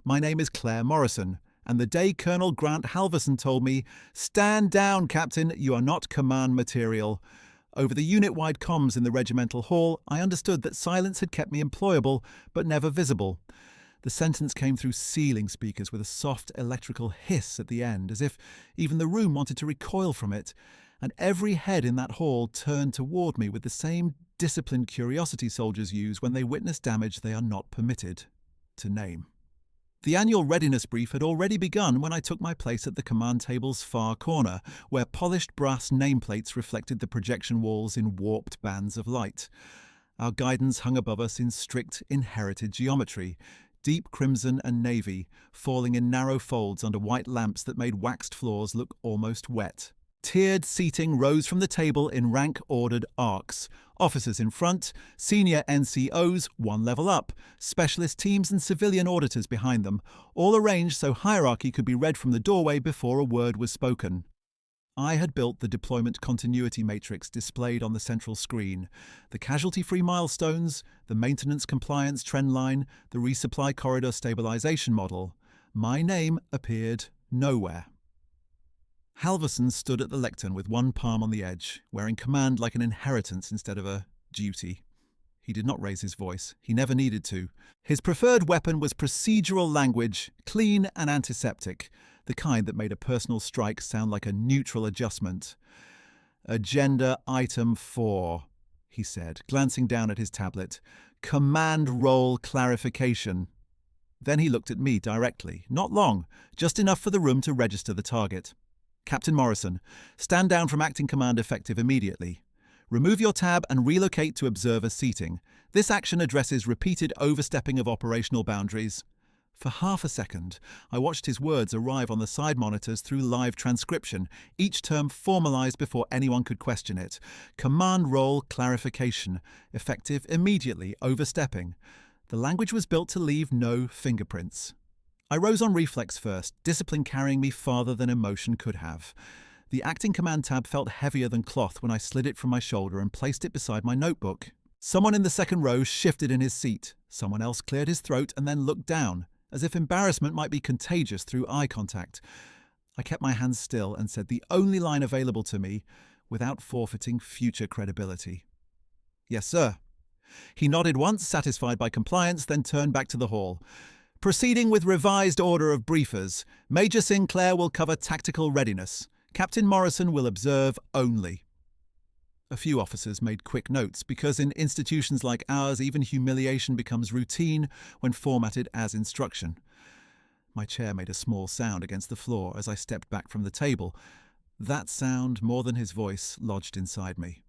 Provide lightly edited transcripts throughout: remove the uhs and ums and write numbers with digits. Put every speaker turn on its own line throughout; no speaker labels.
My name is Claire Morrison, and the day Colonel Grant Halverson told me, "Stand down, Captain, you are not command material." Over the unit-wide comms in the regimental hall, I understood that silence had kept me employable, but never visible. The sentence came through ceiling speakers with a soft electrical hiss at the end, as if even the room wanted to recoil from it, and every head in that hall turned toward me with the same disciplined curiosity soldiers use when they witness damage they are not permitted to name. The annual readiness brief had already begun when I took my place at the command table's far corner, where polished brass nameplates reflected the projection walls in warped bands of light. Our guidance hung above us in strict inherited geometry, deep crimson and navy, falling in narrow folds under white lamps that made waxed floors look almost wet. Tiered seating rose from the table in rank-ordered arcs. Officers in front, senior NCOs one level up, specialist teams and civilian auditors behind them, all arranged so hierarchy could be read from the doorway before a word was spoken. I had built the deployment continuity matrix displayed on the central screen, the casualty-free milestones, the maintenance compliance trend line, the resupply corridor stabilization model. My name appeared nowhere. Halverson stood at the lectern with one palm on the edge, wearing command like an inheritance instead of a duty. He did not raise his voice. He never needed to. His preferred weapon was procedural language, clean and antiseptic, the kind that made a personal strike sound like a neutral adjustment. "Agenda item 4, he said, glancing down at his tablet. "Command role clarification." Then he looked at me directly. Not long, just enough for the room to register the target. "Captain Morrison, stand down from acting command effective immediately. Remove your tab and relocate to observer seating. This action addresses repeated overstepping of operational boundaries." For half a second, I watched his words arrive on the side monitors through live transcription, each term formalized before anyone could question it. Command role clarification, effective immediately, overstepping. The language was built to leave no fingerprints. I rose on reflex first, discipline carrying me farther than emotion could have. The acting command tab felt heavier than cloth when I slid it from my shoulder and placed it beside my notebook. Someone in the second row shifted in his seat. Someone else cleared his throat and then looked down, as if embarrassment might be contagious through eye contact. I kept my hands still and said the only line available to me without forfeiting future credibility. "Yes, sir." He nodded once, satisfied by compliance, then turned back to the hall. "Proceeding with revised order of briefers. Major Sinclair will cover tactical readiness. Captain Morrison will observe only." A few officers made quick notes because in institutions like ours, even humiliation becomes routine when formatted as instruction. My chair made a small sound against the floor as I stepped back from the table. That sound, more than his voice, lodged inside me.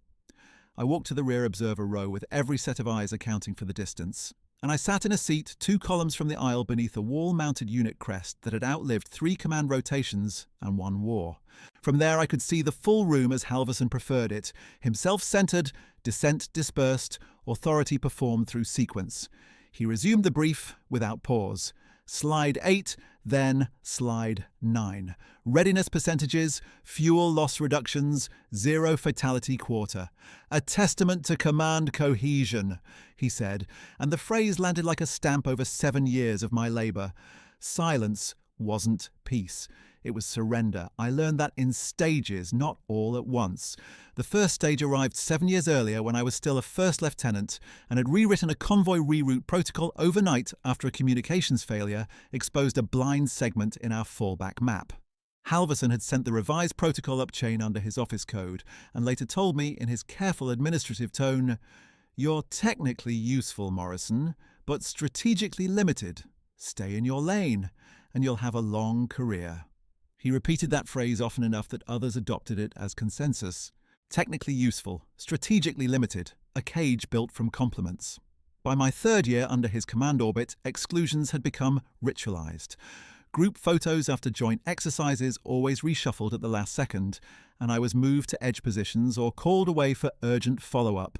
I walked to the rear observer row with every set of eyes accounting for the distance, and I sat in a seat 2 columns from the aisle beneath a wall-mounted unit crest that had outlived 3 command rotations and 1 war. From there I could see the full room as Halverson preferred it, himself centered, dissent dispersed, authority performed through sequence. He resumed the brief without pause. Slide 8, then Slide 9. Readiness percentages, fuel loss reductions, 0 fatality quarter. "A testament to command cohesion," he said, and the phrase landed like a stamp over 7 years of my labor. Silence wasn't peace. It was surrender. I learned that in stages, not all at once. The first stage arrived 7 years earlier when I was still a first lieutenant and had rewritten a convoy reroute protocol overnight after a communications failure exposed a blind segment in our fallback map. Halverson had sent the revised protocol up chain under his office code and later told me in his careful administrative tone, "You're technically useful, Morrison, but strategically limited. Stay in your lane, and you'll have a long career." He repeated that phrase often enough that others adopted it as consensus. Technically useful, strategically limited, a cage built from compliments. By my 3rd year under his command orbit, exclusions had become ritualized. Group photos after joint exercises always reshuffled at the last second, and I was moved to edge positions or called away for urgent follow-up.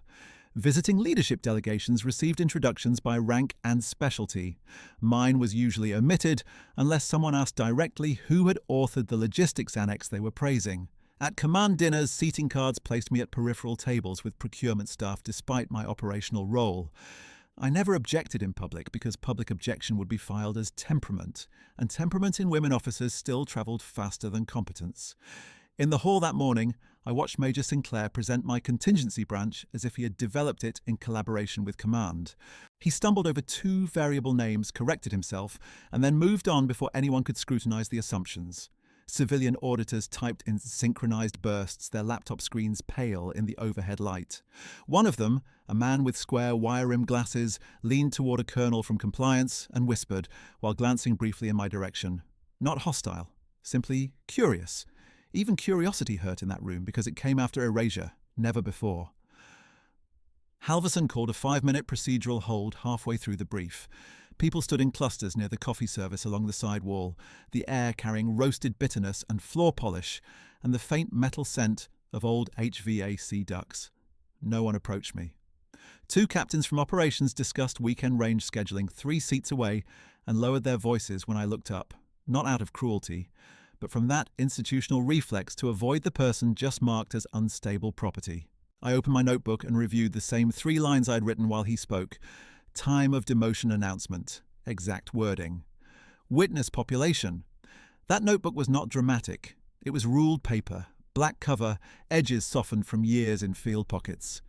Visiting leadership delegations received introductions by rank and specialty. Mine was usually omitted unless someone asked directly who had authored the logistics annex they were praising. At command dinners, seating cards placed me at peripheral tables with procurement staff despite my operational role. I never objected in public because public objection would be filed as temperament, and temperament in women officers still travelled faster than competence. In the hall that morning, I watched Major Sinclair present my contingency branch as if he had developed it in collaboration with command. He stumbled over 2 variable names, corrected himself, and then moved on before anyone could scrutinise the assumptions. Civilian auditors typed in synchronized bursts, their laptop screens pale in the overhead light. One of them, a man with square wire-rimmed glasses, leaned toward a colonel from compliance and whispered, while glancing briefly in my direction. Not hostile, simply curious. Even curiosity hurt in that room because it came after erasure, never before. Halverson called a 5-minute procedural hold halfway through the brief. People stood in clusters near the coffee service along the side wall, the air carrying roasted bitterness and floor polish, and the faint metal scent of old HVAC ducts. No one approached me. 2 captains from operations discussed weekend range scheduling 3 seats away and lowered their voices when I looked up, not out of cruelty, but from that institutional reflex to avoid the person just marked as unstable property. I opened my notebook and reviewed the same 3 lines I'd written while he spoke. Time of demotion announcement. Exact wording. Witness population. That notebook was not dramatic. It was ruled paper, black cover, edges softened from years in field pockets.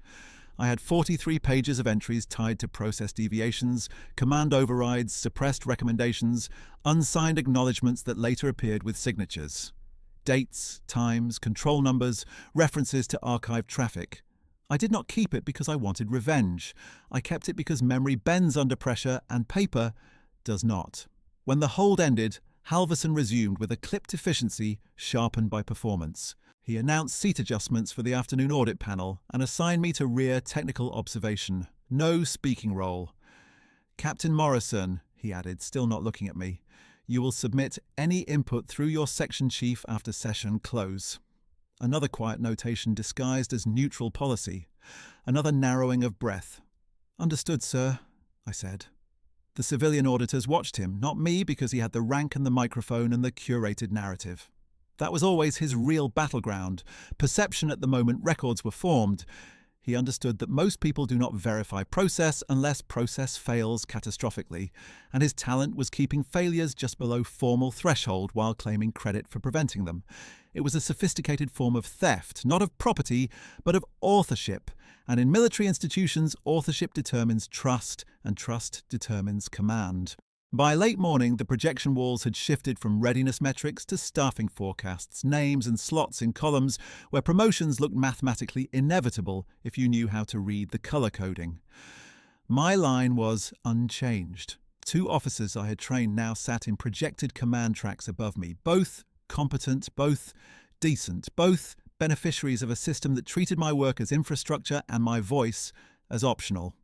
I had 43 pages of entries tied to process deviations, command overrides, suppressed recommendations, unsigned acknowledgements that later appeared with signatures. Dates, times, control numbers, references to archived traffic. I did not keep it because I wanted revenge. I kept it because memory bends under pressure and paper does not. When the hold ended, Halverson resumed with a clipped efficiency sharpened by performance. He announced seat adjustments for the afternoon audit panel and assigned me to rear technical observation. No speaking role. Captain Morrison, he added, still not looking at me, you will submit any input through your section chief after session close. Another quiet notation disguised as neutral policy. Another narrowing of breath. Understood, sir, I said. The civilian auditors watched him, not me because he had the rank and the microphone and the curated narrative. That was always his real battleground. Perception at the moment records were formed. He understood that most people do not verify process unless process fails catastrophically, and his talent was keeping failures just below formal threshold while claiming credit for preventing them. It was a sophisticated form of theft, not of property, but of authorship, and in military institutions, authorship determines trust, and trust determines command. By late morning, the projection walls had shifted from readiness metrics to staffing forecasts, names and slots in columns where promotions looked mathematically inevitable if you knew how to read the colour coding. My line was unchanged. 2 officers I had trained now sat in projected command tracks above me, both competent, both decent, both beneficiaries of a system that treated my work as infrastructure and my voice as optional.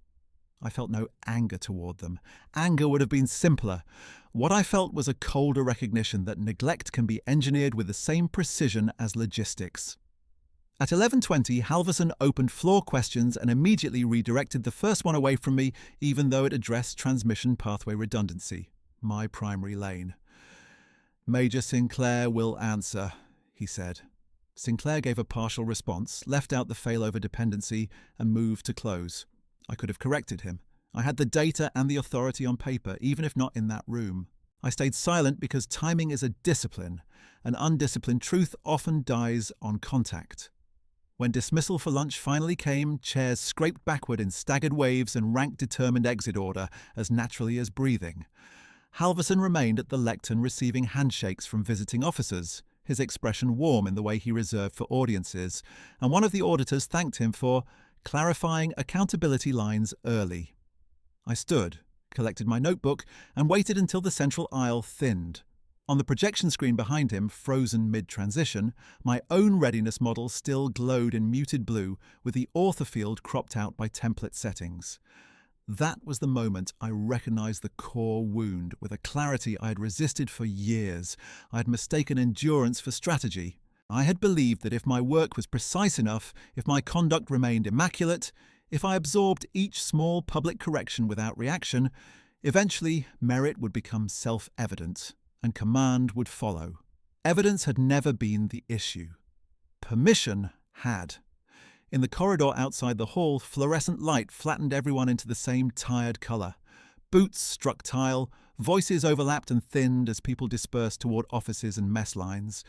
I felt no anger toward them. Anger would have been simpler. What I felt was a colder recognition that neglect can be engineered with the same precision as logistics. At 11:20, Halverson opened floor questions and immediately redirected the first one away from me, even though it addressed transmission pathway redundancy, my primary lane. Major Sinclair will answer, he said. Sinclair gave a partial response, left out the failover dependency, and moved to close. I could have corrected him. I had the data and the authority on paper, even if not in that room. I stayed silent because timing is a discipline, and undisciplined truth often dies on contact. When dismissal for lunch finally came, chairs scraped backward in staggered waves and rank-determined exit order as naturally as breathing. Halverson remained at the lectern receiving handshakes from visiting officers, his expression warm in the way he reserved for audiences, and one of the auditors thanked him for clarifying accountability lines early. I stood, collected my notebook, and waited until the central aisle thinned. On the projection screen behind him, frozen mid-transition, my own readiness model still glowed in muted blue with the author field cropped out by template settings. That was the moment I recognized the core wound with a clarity I had resisted for years. I had mistaken endurance for strategy. I had believed that if my work was precise enough, if my conduct remained immaculate, if I absorbed each small public correction without reaction, eventually merit would become self-evident and command would follow. Evidence had never been the issue. Permission had. In the corridor outside the hall, fluorescent light flattened everyone into the same tired colour. Boots struck tile, voices overlapped and thinned as people dispersed toward offices and mess lines.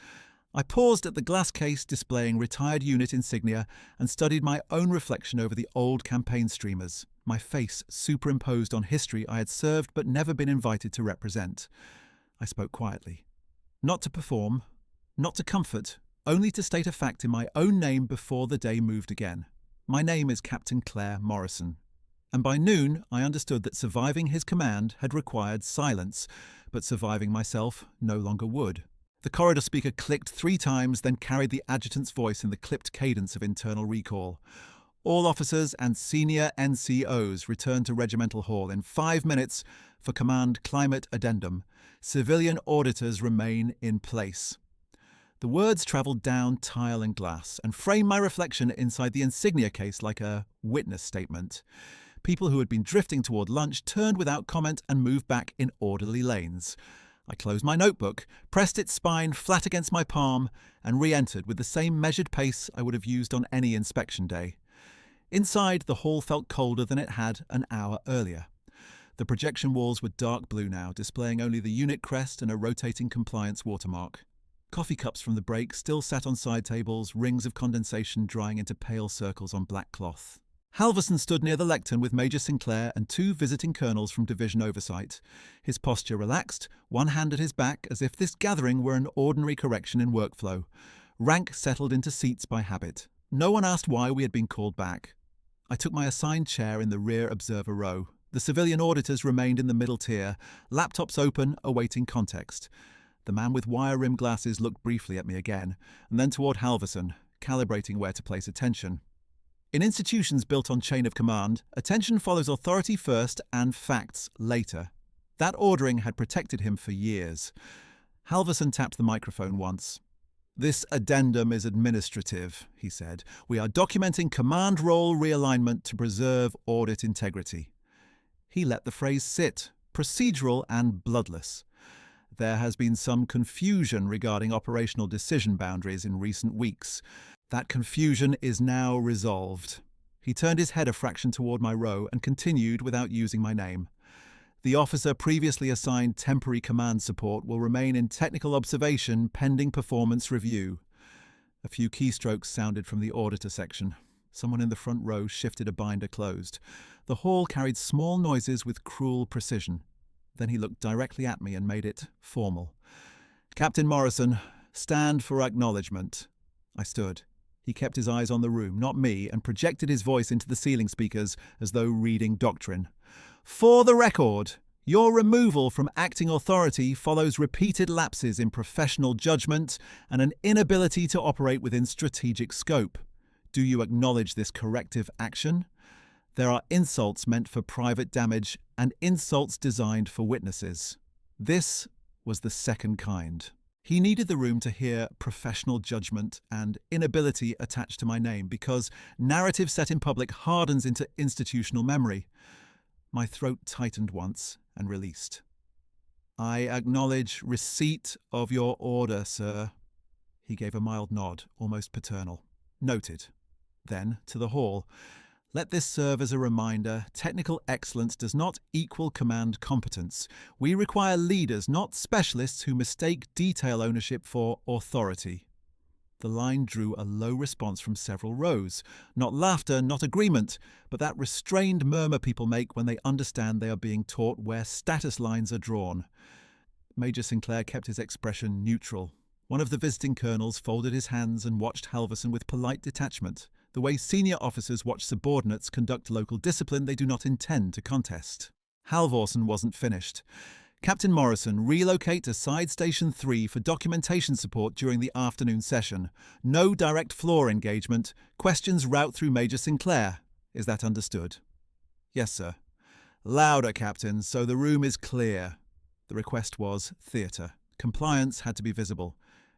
I paused at the glass case displaying retired unit insignia and studied my own reflection over the old campaign streamers, my face superimposed on history I had served but never been invited to represent. I spoke quietly. Not to perform, not to comfort, only to state a fact in my own name before the day moved again. My name is Captain Claire Morrison. And by noon, I understood that surviving his command had required silence, but surviving myself no longer would. The corridor speaker clicked 3 times, then carried the adjutant's voice in the clipped cadence of internal recall. All officers and senior NCOs return to Regimental Hall in 5 minutes for Command Climate Addendum. Civilian auditors remain in place. The words travelled down tile and glass and framed my reflection inside the insignia case like a witness statement. People who had been drifting toward lunch turned without comment and moved back in orderly lanes. I closed my notebook, pressed its spine flat against my palm, and re-entered with the same measured pace I would have used on any inspection day. Inside, the hall felt colder than it had an hour earlier. The projection walls were dark blue now, displaying only the unit crest and a rotating compliance watermark. Coffee cups from the break still sat on side tables, rings of condensation drying into pale circles on black cloth. Halverson stood near the lectern with Major Sinclair and 2 visiting colonels from Division Oversight. His posture relaxed, one hand at his back, as if this gathering were an ordinary correction in workflow. Rank settled into seats by habit. No one asked why we had been called back. I took my assigned chair in the rear observer row. The civilian auditors remained in the middle tier, laptops open, awaiting context. The man with wire-rimmed glasses looked briefly at me again, and then toward Halverson, calibrating where to place attention. In institutions built on chain of command, attention follows authority first and facts later. That ordering had protected him for years. Halverson tapped the microphone once. "This addendum is administrative," he said. "We are documenting command role realignment to preserve audit integrity." He let the phrase sit, procedural and bloodless. There has been some confusion regarding operational decision boundaries in recent weeks. That confusion is now resolved. He turned his head a fraction toward my row and continued without using my name. The officer previously assigned temporary command support will remain in technical observation pending performance review. A few keystrokes sounded from the auditor section. Someone in the front row shifted a binder closed. The hall carried small noises with cruel precision. Then he looked directly at me and made it formal. "Captain Morrison, stand for acknowledgement." I stood. He kept his eyes on the room, not me, and projected his voice into the ceiling speakers as though reading doctrine. "For the record, your removal from acting authority follows repeated lapses in professional judgment and an inability to operate within strategic scope. Do you acknowledge this corrective action? There are insults meant for private damage and insults designed for witnesses. This was the second kind." He needed the room to hear professional judgment and inability attached to my name because narrative set in public hardens into institutional memory. My throat tightened once and released. "I acknowledge receipt of your order, sir." He gave a mild nod, almost paternal. "Noted." Then, to the hall, "Let this serve as a reminder, technical excellence does not equal command competence. We require leaders, not specialists who mistake detail ownership for authority." The line drew a low response from several rows. Not laughter, not agreement, but that restrained murmur people make when they understand they are being taught where status lines are drawn. Major Sinclair kept his expression neutral. One of the visiting colonels folded his hands and watched Halverson with polite detachment, the way senior officers watch subordinates conduct local discipline they do not intend to contest. Halvorsen wasn't finished. "Captain Morrison, relocate to Side Station 3 for documentation support during the afternoon session. No direct floor engagement. Questions route through Major Sinclair. Is that understood?" "Yes, sir." "Louder, Captain, so the room is clear." The request was theatre. Compliance had to be visible.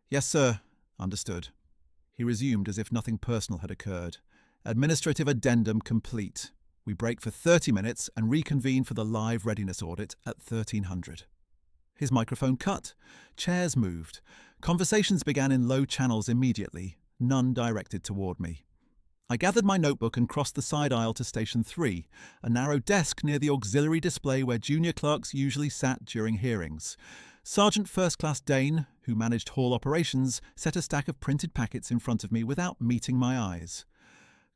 "Yes, sir." "Understood." He resumed as if nothing personal had occurred. "Administrative addendum complete. We break for 30 minutes and reconvene for the live readiness audit at 1300. His microphone cut. Chairs moved. Conversations began in low channels immediately, none directed toward me. I gathered my notebook and crossed the side aisle to Station 3, a narrow desk near the auxiliary display where junior clerks usually sat during hearings. Sergeant First Class Dane, who managed hall operations, set a stack of printed packets in front of me without meeting my eyes.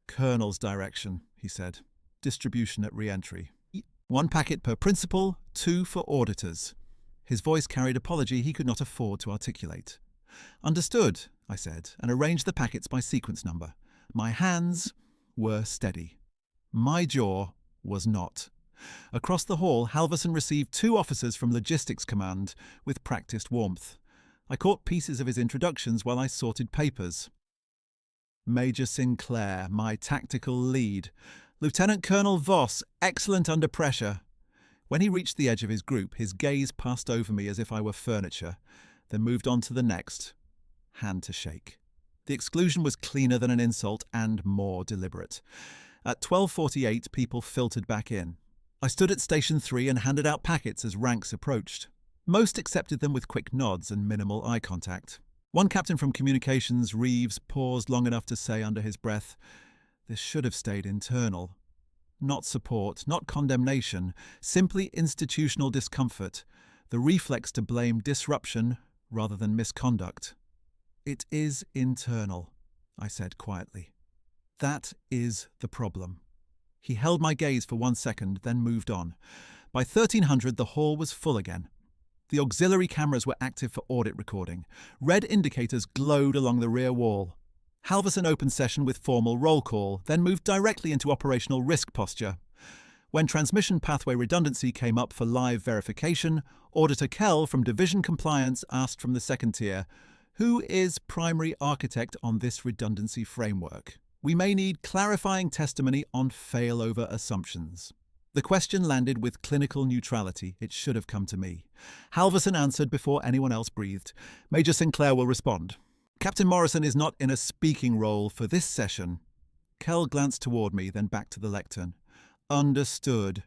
"Colonel's direction," he said. "Distribution at re-entry. 1 packet per principal, 2 for auditors." His voice carried apology he could not afford to articulate. "Understood," I said, and arranged the packets by sequence number. My hands were steady. My jaw was not. Across the hall, Halverson received 2 officers from Logistics Command with practiced warmth. I caught pieces of his introductions while I sorted papers. Major Sinclair, my tactical lead. Lieutenant Colonel Voss, excellent under pressure. When he reached the edge of his group, his gaze passed over me as if I were furniture, then moved on to the next. Hand to shake. The exclusion was cleaner than an insult and more deliberate. At 12:48, people filtered back in. I stood at Station 3 and handed out packets as ranks approached. Most accepted them with quick nods and minimal eye contact. One captain from Communications, Reeves, paused long enough to say under his breath, "This should have stayed internal." Not support, not condemnation, simply institutional discomfort, the reflex to blame disruption rather than misconduct. "It is internal," I said quietly. "That is the problem." He held my gaze for 1 second, then moved on. By 1300, the hall was full again. The auxiliary cameras were active for audit recording. Red indicators glowed along the rear wall. Halverson opened session with formal roll call, then moved directly into operational risk posture. When transmission pathway redundancy came up for live verification, Auditor Kell from Division Compliance asked from the second tier, "Who is primary architect on this redundancy framework? We may need clarifying testimony on failover assumptions." The question landed with clinical neutrality. It should have come to me. Halverson answered before anyone else breathed. "Major Sinclair will respond. Captain Morrison is not in a speaking role for this session." Kell glanced toward me, then back to the lectern. "Understood."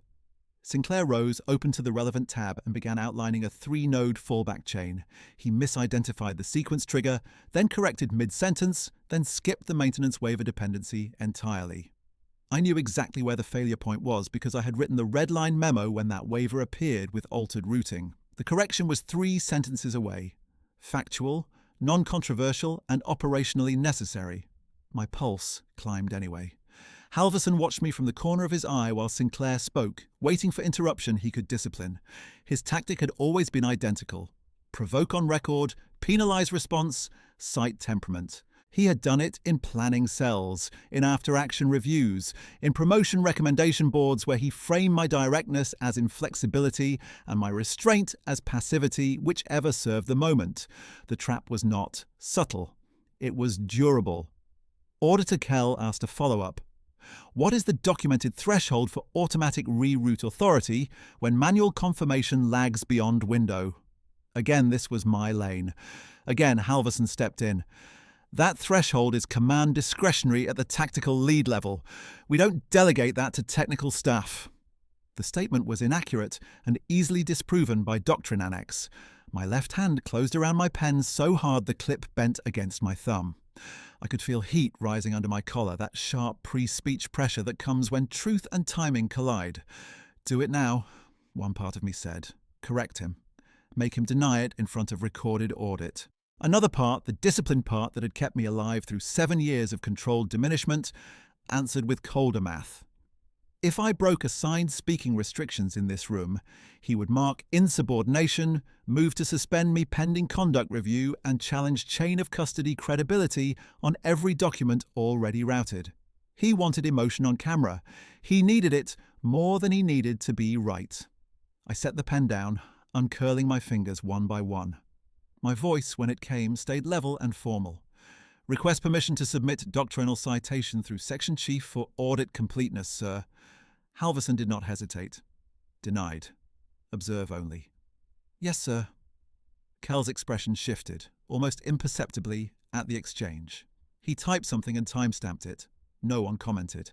Sinclair rose, opened to the relevant tab, and began outlining a 3-node fallback chain. He misidentified the sequence trigger, then corrected mid-sentence, then skipped the maintenance waiver dependency entirely. I knew exactly where the failure point was because I had written the red line memo when that waiver appeared with altered routing. The correction was 3 sentences away. Factual, non-controversial, and operationally necessary. My pulse climbed anyway. Halverson watched me from the corner of his eye while Sinclair spoke, waiting for interruption he could discipline. His tactic had always been identical. Provoke on record, penalize response, cite temperament. He had done it in planning cells, in after-action reviews, in promotion recommendation boards where he framed my directness as inflexibility and my restraint as passivity, whichever served the moment. The trap was not subtle. It was durable. Auditor Kell asked a follow-up. "What is the documented threshold for automatic reroute authority when manual confirmation lags beyond window?" Again, this was my lane. Again, Halverson stepped in. "That threshold is command discretionary at the tactical lead level. We don't delegate that to technical staff." The statement was inaccurate and easily disproven by Doctrine Annex. My left hand closed around my pen so hard the clip bent against my thumb. I could feel heat rising under my collar, that sharp pre-speech pressure that comes when truth and timing collide. "Do it now," one part of me said. Correct him. Make him deny it in front of recorded audit. Another part, the disciplined part that had kept me alive through 7 years of controlled diminishment, answered with colder math. If I broke assigned speaking restrictions in this room, he would mark insubordination, move to suspend me pending conduct review, and challenge chain of custody credibility on every document already routed. He wanted emotion on camera. He needed it more than he needed to be right. I set the pen down, uncurling my fingers one by one. My voice, when it came, stayed level and formal. "Request permission to submit doctrinal citation through Section Chief for audit completeness, sir." Halverson did not hesitate. Denied. Observe only. "Yes, sir." Kell's expression shifted, almost imperceptibly, at the exchange. He typed something and time-stamped it. No one commented.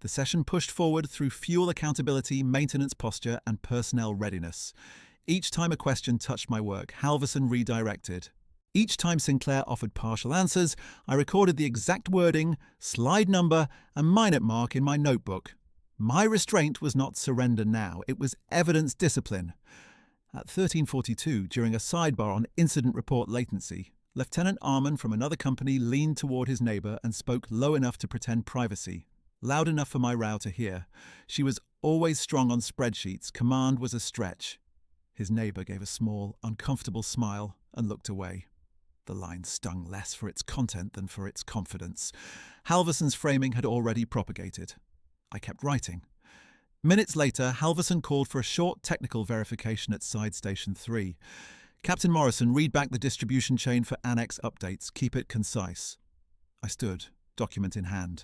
The session pushed forward through fuel accountability, maintenance posture, and personnel readiness. Each time a question touched my work, Halverson redirected. Each time Sinclair offered partial answers, I recorded the exact wording, slide number, and minute mark in my notebook. My restraint was not surrender now, it was evidence discipline. At 13:42, during a sidebar on incident report latency, Lieutenant Arman from another company leaned toward his neighbour and spoke low enough to pretend privacy, loud enough for my row to hear. She was always strong on spreadsheets, command was a stretch. His neighbour gave a small, uncomfortable smile and looked away. The line stung less for its content than for its confidence. Halverson's framing had already propagated. I kept writing. Minutes later, Halverson called for a short technical verification at Side Station 3. Captain Morrison, read back the distribution chain for Annex updates. Keep it concise. I stood, document in hand.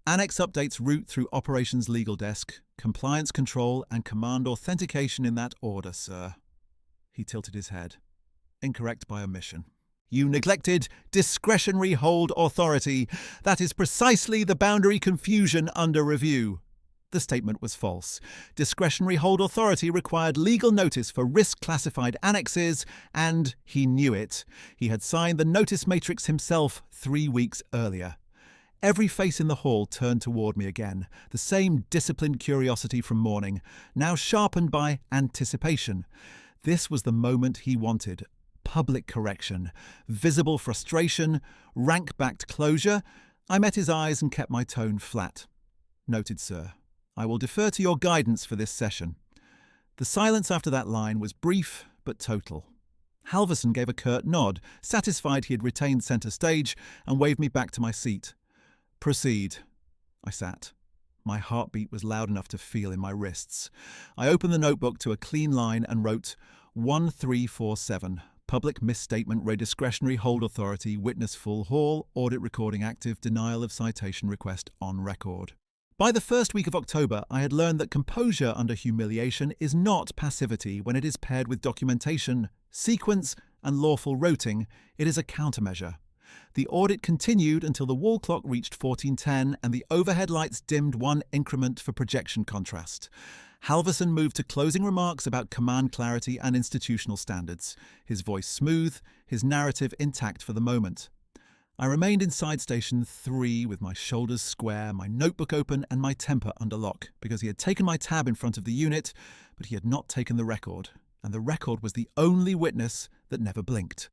Annex updates route through Operations Legal Desk, Compliance Control, and Command Authentication in that order, sir. He tilted his head. Incorrect by omission. You neglected discretionary hold authority. That is precisely the boundary confusion under review. The statement was false. Discretionary hold authority required legal notice for risk-classified annexes, and he knew it. He had signed the notice matrix himself 3 weeks earlier. Every face in the hall turned toward me again, the same disciplined curiosity from morning, now sharpened by anticipation. This was the moment he wanted. Public correction, visible frustration, rank-backed closure. I met his eyes and kept my tone flat. Noted, sir. I will defer to your guidance for this session. The silence after that line was brief but total. Halverson gave a curt nod, satisfied he had retained centre stage, and waved me back to my seat. Proceed. I sat. My heartbeat was loud enough to feel in my wrists. I opened the notebook to a clean line and wrote 1347. Public misstatement, rediscretionary hold authority, witness full hall, audit recording active, denial of citation request on record. By the first week of October, I had learned that composure under humiliation is not passivity when it is paired with documentation, sequence, and lawful roting. It is a countermeasure. The audit continued until the wall clock reached 14:10 and the overhead lights dimmed 1 increment for projection contrast. Halverson moved to closing remarks about command clarity and institutional standards, his voice smooth, his narrative intact for the moment. I remained inside Station 3 with my shoulders square, my notebook open and my temper under lock, because he had taken my tab in front of the unit, but he had not taken the record, and the record was the only witness that never blinked.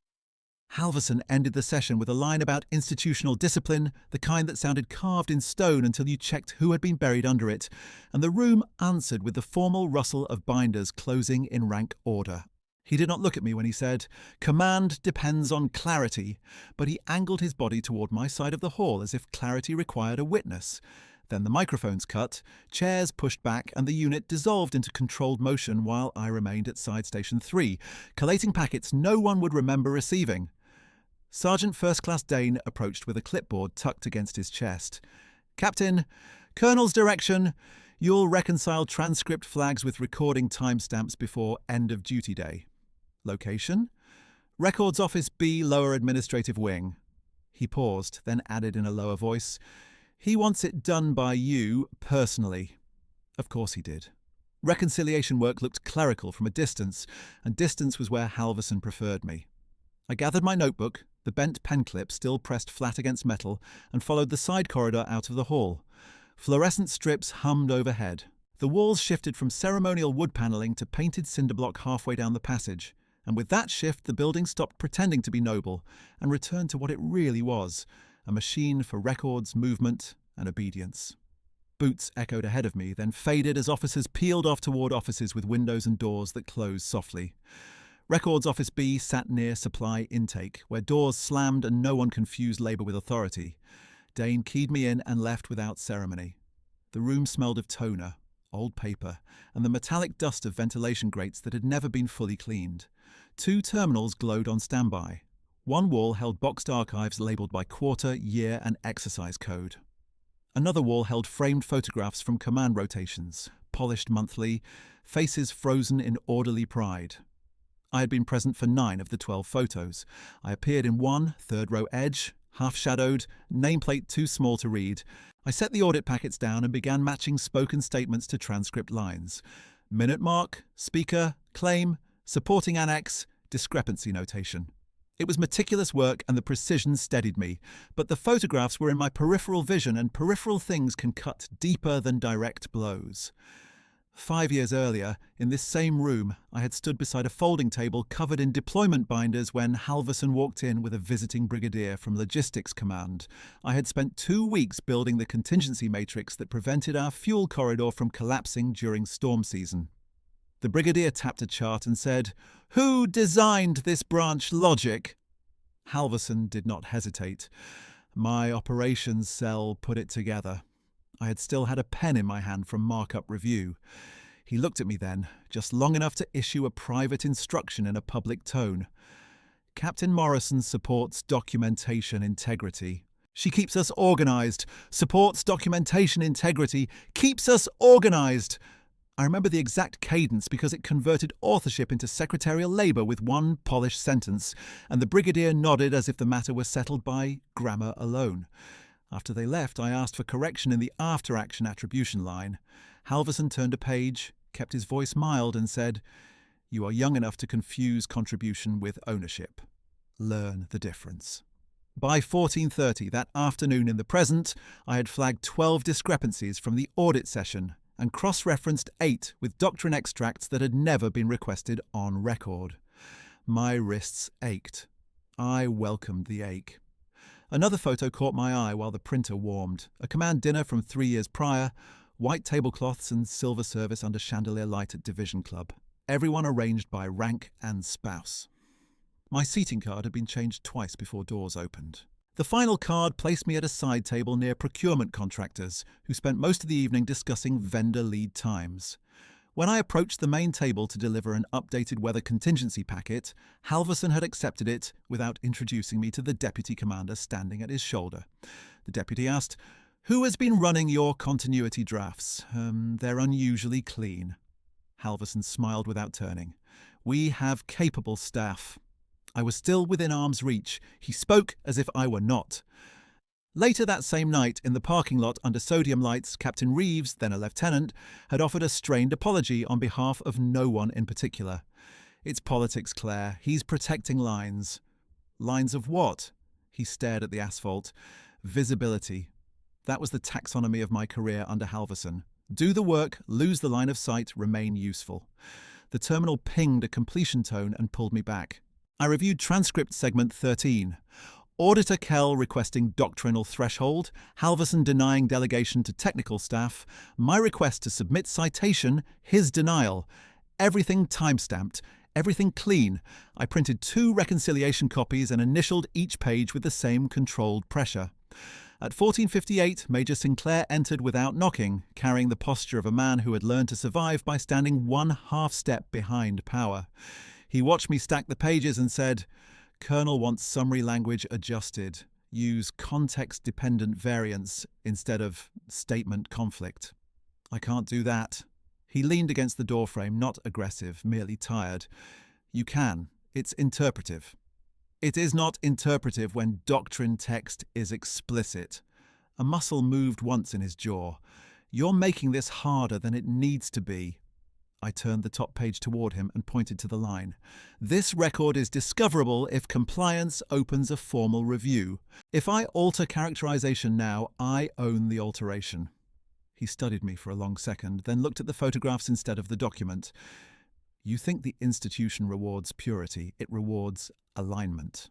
Halverson ended the session with a line about institutional discipline, the kind that sounded carved in stone until you checked who had been buried under it, and the room answered with the formal rustle of binders closing in rank order. He did not look at me when he said, "Command depends on clarity," but he angled his body toward my side of the hall as if clarity required a witness. Then the microphones cut, chairs pushed back, and the unit dissolved into controlled motion while I remained at Side Station 3, collating packets no one would remember receiving. Sergeant First Class Dane approached with a clipboard tucked against his chest. "Captain, Colonel's direction. You'll reconcile transcript flags with recording timestamps before end of duty day. Location? Records Office B, Lower Administrative Wing." He paused, then added in a lower voice, "He wants it done by you, personally." Of course he did. Reconciliation work looked clerical from a distance, and distance was where Halverson preferred me. I gathered my notebook, the bent pen clip still pressed flat against metal, and followed the side corridor out of the hall. Fluorescent strips hummed overhead. The walls shifted from ceremonial wood panelling to painted cinder block halfway down the passage, and with that shift the building stopped pretending to be noble and returned to what it really was, a machine for records, movement, and obedience. Boots echoed ahead of me, then faded as officers peeled off toward offices with windows and doors that closed softly. Records Office B sat near supply intake, where doors slammed and no one confused labour with authority. Dane keyed me in and left without ceremony. The room smelled of toner, old paper, and the metallic dust of ventilation grates that had never been fully cleaned. 2 terminals glowed on standby. One wall held boxed archives labelled by quarter, year, and exercise code. Another wall held framed photographs from command rotations, polished monthly, faces frozen in orderly pride. I had been present for 9 of the 12 photos. I appeared in one, third row edge, half-shadowed, nameplate too small to read. I set the audit packets down and began matching spoken statements to transcript lines. Minute mark, speaker, claim, supporting annex, discrepancy notation. It was meticulous work and the precision steadied me, but the photographs were in my peripheral vision, and peripheral things can cut deeper than direct blows. 5 years earlier, in this same room, I had stood beside a folding table covered in deployment binders when Halverson walked in with a visiting brigadier from Logistics Command. I had spent 2 weeks building the contingency matrix that prevented our fuel corridor from collapsing during storm season. The brigadier tapped a chart and said, "Who designed this branch logic?" Halverson did not hesitate. My operations cell put it together. I had still had a pen in my hand from markup review. He looked at me then, just long enough to issue a private instruction in a public tone. "Captain Morrison supports documentation integrity. She keeps us organised. Supports documentation integrity. Keeps us organised." I remember the exact cadence because it converted authorship into secretarial labour with one polished sentence, and the brigadier nodded as if the matter were settled by grammar alone. After they left, I asked for correction in the after-action attribution line. Halverson turned a page, kept his voice mild, and said, "You are young enough to confuse contribution with ownership. Learn the difference." By 14:30 that afternoon in the present, I had flagged 12 discrepancies from the audit session and cross-referenced 8 with doctrine extracts that had never been requested on record. My wrists ached. I welcomed the ache. Another photo caught my eye while the printer warmed. A command dinner from 3 years prior, white tablecloths and silver service under chandelier light at Division Club. Everyone arranged by rank and spouse. My seating card had been changed twice before doors opened. The final card placed me at a side table near procurement contractors, who spent most of the evening discussing vendor lead times. When I approached the main table to deliver an updated weather contingency packet, Halverson had accepted it without introducing me to the deputy commander standing at his shoulder. The deputy asked, "Who has been running your continuity drafts? They're unusually clean." Halverson smiled without turning. "We have capable staff." I was still within arm's reach. He spoke as if I were not. Later that same night, in the parking lot under sodium lights, Captain Reeves, then a lieutenant, had offered a strained apology on behalf of no one in particular. "It's politics, Claire. He's protecting lines." "Lines of what?" He stared at the asphalt. "Visibility. That was the taxonomy of my career under Halverson. Do the work, lose the line of sight, remain useful." The terminal pinged a completion tone and pulled me back. I reviewed transcript segment 13. Auditor Kell requesting doctrinal threshold, Halverson denying delegation to technical staff, my request to submit citation, his denial. Everything time-stamped, everything clean. I printed 2 reconciliation copies and initialed each page with the same controlled pressure. At 14:58, Major Sinclair entered without knocking, carrying the posture of a man who had learned to survive by standing 1/2 step behind power. He watched me stack the pages and said, "Colonel wants summary language adjusted. Use context-dependent variants instead of statement conflict." "I can't do that." He leaned against the doorframe, not aggressive, merely tired. "You can. It's interpretive." "It is not interpretive when doctrine text is explicit." A muscle moved once in his jaw. "You're making this harder than it needs to be." I turned the top page toward him and pointed to the line. "This record is discoverable if compliance opens a formal review. If I alter characterization now, I own the alteration." He studied me for a long second, then looked at the photographs instead of the document. "You think the institution rewards purity. It rewards alignment."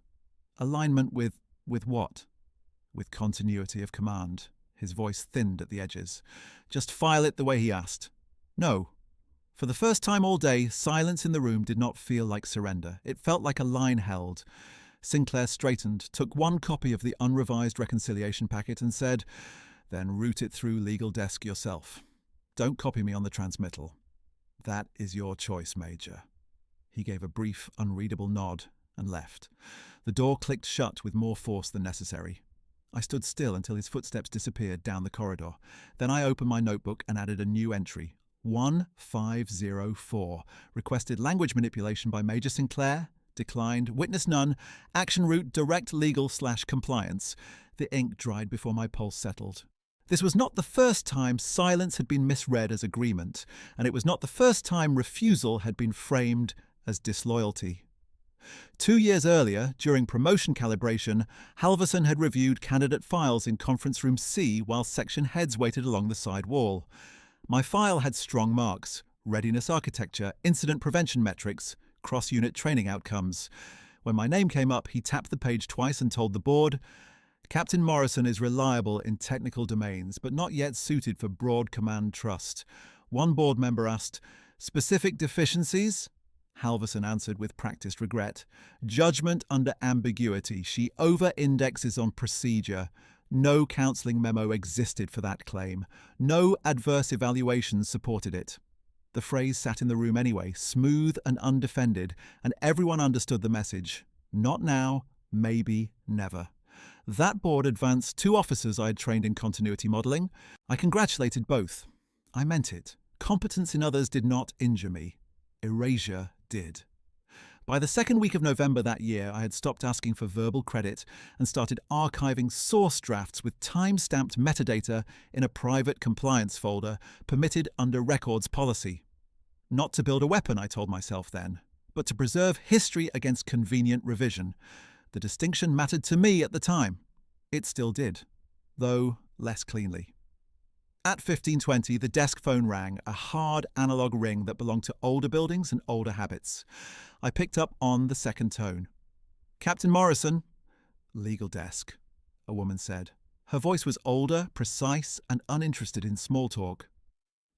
"Alignment with what?" "With continuity of command." His voice thinned at the edges. "Just file it the way he asked." "No." For the first time all day, silence in the room did not feel like surrender. It felt like a line held. Sinclair straightened, took 1 copy of the unrevised reconciliation packet and said, "Then route it through legal desk yourself. Don't copy me on the transmittal." "That is your choice, Major." He gave a brief, unreadable nod and left. The door clicked shut with more force than necessary. I stood still until his footsteps disappeared down the corridor. Then I opened my notebook and added a new entry. 1504. Requested language manipulation by Major Sinclair. Declined. Witness none. Action route direct legal/compliance. The ink dried before my pulse settled. This was not the first time silence had been misread as agreement, and it was not the first time refusal had been framed as disloyalty. 2 years earlier, during promotion calibration, Halverson had reviewed candidate files in Conference Room C while section heads waited along the side wall. My file had strong marks: readiness architecture, incident prevention metrics, cross-unit training outcomes. When my name came up, he tapped the page twice and told the board, "Captain Morrison is reliable in technical domains, but not yet suited for broad command trust." One board member asked, "Specific deficiencies?" Halverson answered with practiced regret, "Judgment under ambiguity. She over-indexes on procedure. No counselling memo existed for that claim. No adverse evaluations supported it." The phrase sat in the room anyway, smooth and undefended, and everyone understood the message. Not now, maybe never. That board advanced 2 officers I had trained in continuity modelling. I congratulated both. I meant it. Competence in others did not injure me. Erasure did. By the second week of November that year, I had stopped asking for verbal credit and started archiving source drafts with time-stamped metadata in a private compliance folder permitted under records policy. Not to build a weapon, I told myself then, but to preserve history against convenient revision. The distinction mattered to me at the time. It still did, though less cleanly. At 15:20, the desk phone rang, a hard analog ring that belonged to older buildings and older habits. I picked up on the second tone. "Captain Morrison." "Legal desk," a woman said. Her voice was older, precise, and uninterested in small talk.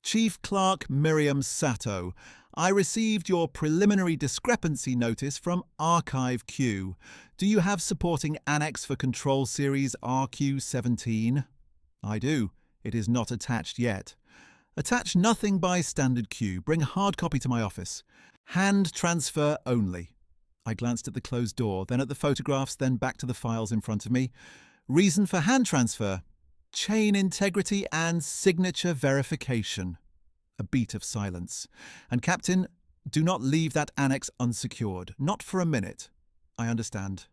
"Chief Clerk Miriam Sato, I received your preliminary discrepancy notice from Archive Q. Do you have supporting annex for Control Series RQ17? "I do. It is not attached yet." "Attach nothing by standard Q. Bring hard copy to my office. Hand transfer only." I glanced at the closed door, then at the photographs, then back to the files in front of me. "Reason for hand transfer? Chain integrity and signature verification." A beat of silence. "And Captain, do not leave that annex unsecured. Not for a minute." "I understand.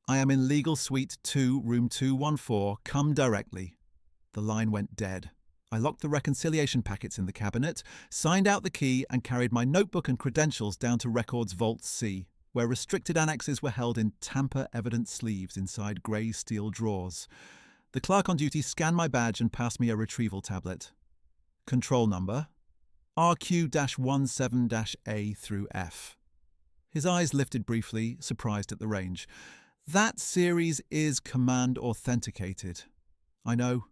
I am in Legal Suite 2, Room 214. Come directly." The line went dead. I locked the reconciliation packets in the cabinet, signed out the key, and carried my notebook and credentials down to Records Vault C, where restricted annexes were held in tamper-evident sleeves inside grey steel drawers. The clerk on duty scanned my badge and passed me a retrieval tablet. Control number: RQ-17-A through F. His eyes lifted briefly, surprised at the range. "That series is command authenticated." "I know."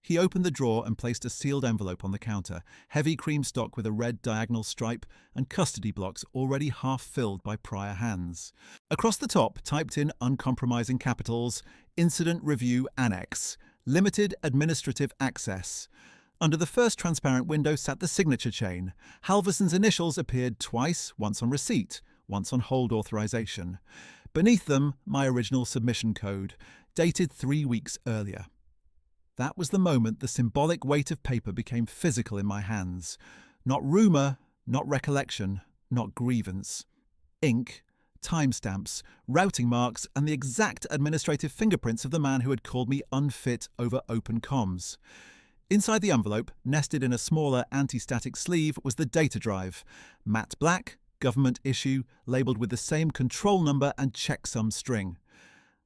He opened the drawer and placed a sealed envelope on the counter, heavy cream stock with a red diagonal stripe and custody blocks already half filled by prior hands. Across the top, typed in uncompromising capitals, "Incident Review Annex, Limited Administrative Access." Under the first transparent window sat the signature chain. Halverson's initials appeared twice, once on receipt, once on hold authorization. Beneath them, my original submission code, dated 3 weeks earlier. That was the moment the symbolic weight of paper became physical in my hands. Not rumour, not recollection, not grievance. Ink, timestamps, routing marks, and the exact administrative fingerprints of the man who had called me unfit over open comms. Inside the envelope, nested in a smaller anti-static sleeve, was the data drive. Matte black, government issue, labelled with the same control number and checksum string.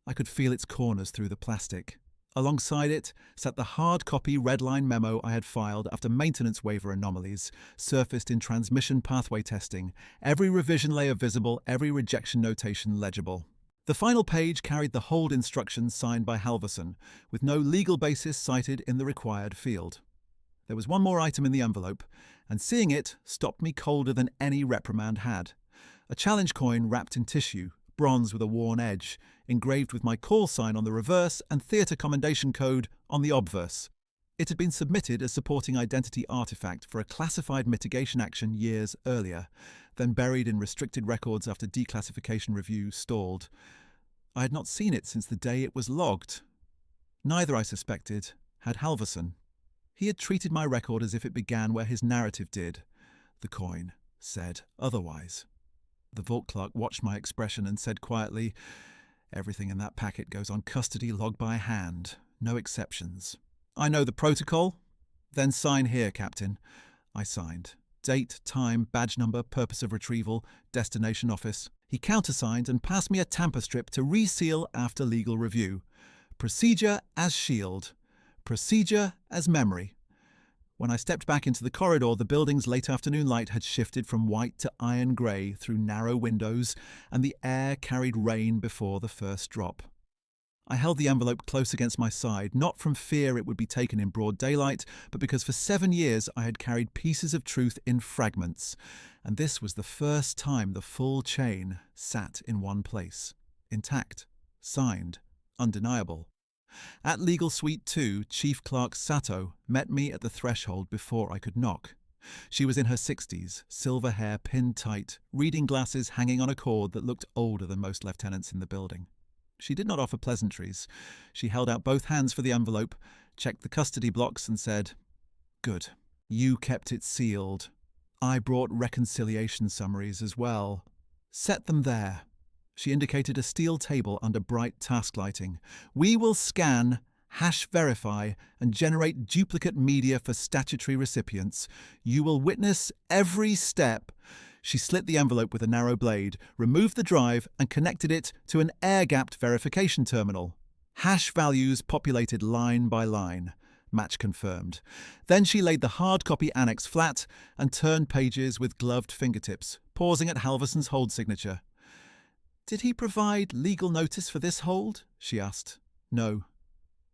I could feel its corners through the plastic. Alongside it sat the hard copy redline memo I had filed after maintenance waiver anomalies surfaced in transmission pathway testing, every revision layer visible, every rejection notation legible. The final page carried the hold instructions signed by Halverson, with no legal basis cited in the required field. There was one more item in the envelope, and seeing it stopped me colder than any reprimand had. A challenge coin wrapped in tissue, bronze with a worn edge, engraved with my call sign on the reverse and theatre commendation code on the obverse. It had been submitted as supporting identity artifact for a classified mitigation action years earlier, then buried in restricted records after declassification review stalled. I had not seen it since the day it was logged. Neither, I suspected, had Halverson. He had treated my record as if it began where his narrative did. The coin said otherwise. The vault clerk watched my expression and said quietly, "Everything in that packet goes on custody log by hand. No exceptions." "I know the protocol." "Then sign here, Captain." I signed. Date, time, badge number, purpose of retrieval, destination office. He countersigned and passed me a tamper strip to reseal after legal review. Procedure as shield. Procedure as memory. When I stepped back into the corridor, the building's late afternoon light had shifted from white to iron grey through narrow windows, and the air carried rain before the first drop. I held the envelope close against my side, not from fear it would be taken in broad daylight, but because for 7 years I had carried pieces of truth in fragments, and this was the first time the full chain sat in one place, intact, signed, undeniable. At Legal Suite 2, Chief Clerk Sato met me at the threshold before I could knock. She was in her 60s, silver hair pinned tight, reading glasses hanging on a cord that looked older than most lieutenants in the building. She did not offer pleasantries. She held out both hands for the envelope, checked the custody blocks and said, "Good. You kept it sealed. I brought reconciliation summaries as well. Set them there." She indicated a steel table under bright task lighting. "We will scan, hash verify, and generate duplicate media for statutory recipients. You will witness every step." She slit the envelope with a narrow blade, removed the drive, and connected it to an air-gapped verification terminal. Hash values populated line by line. Match confirmed. Then she laid the hard copy annex flat and turned pages with gloved fingertips, pausing at Halverson's hold signature. "Did he provide legal notice for this hold?" she asked. "No."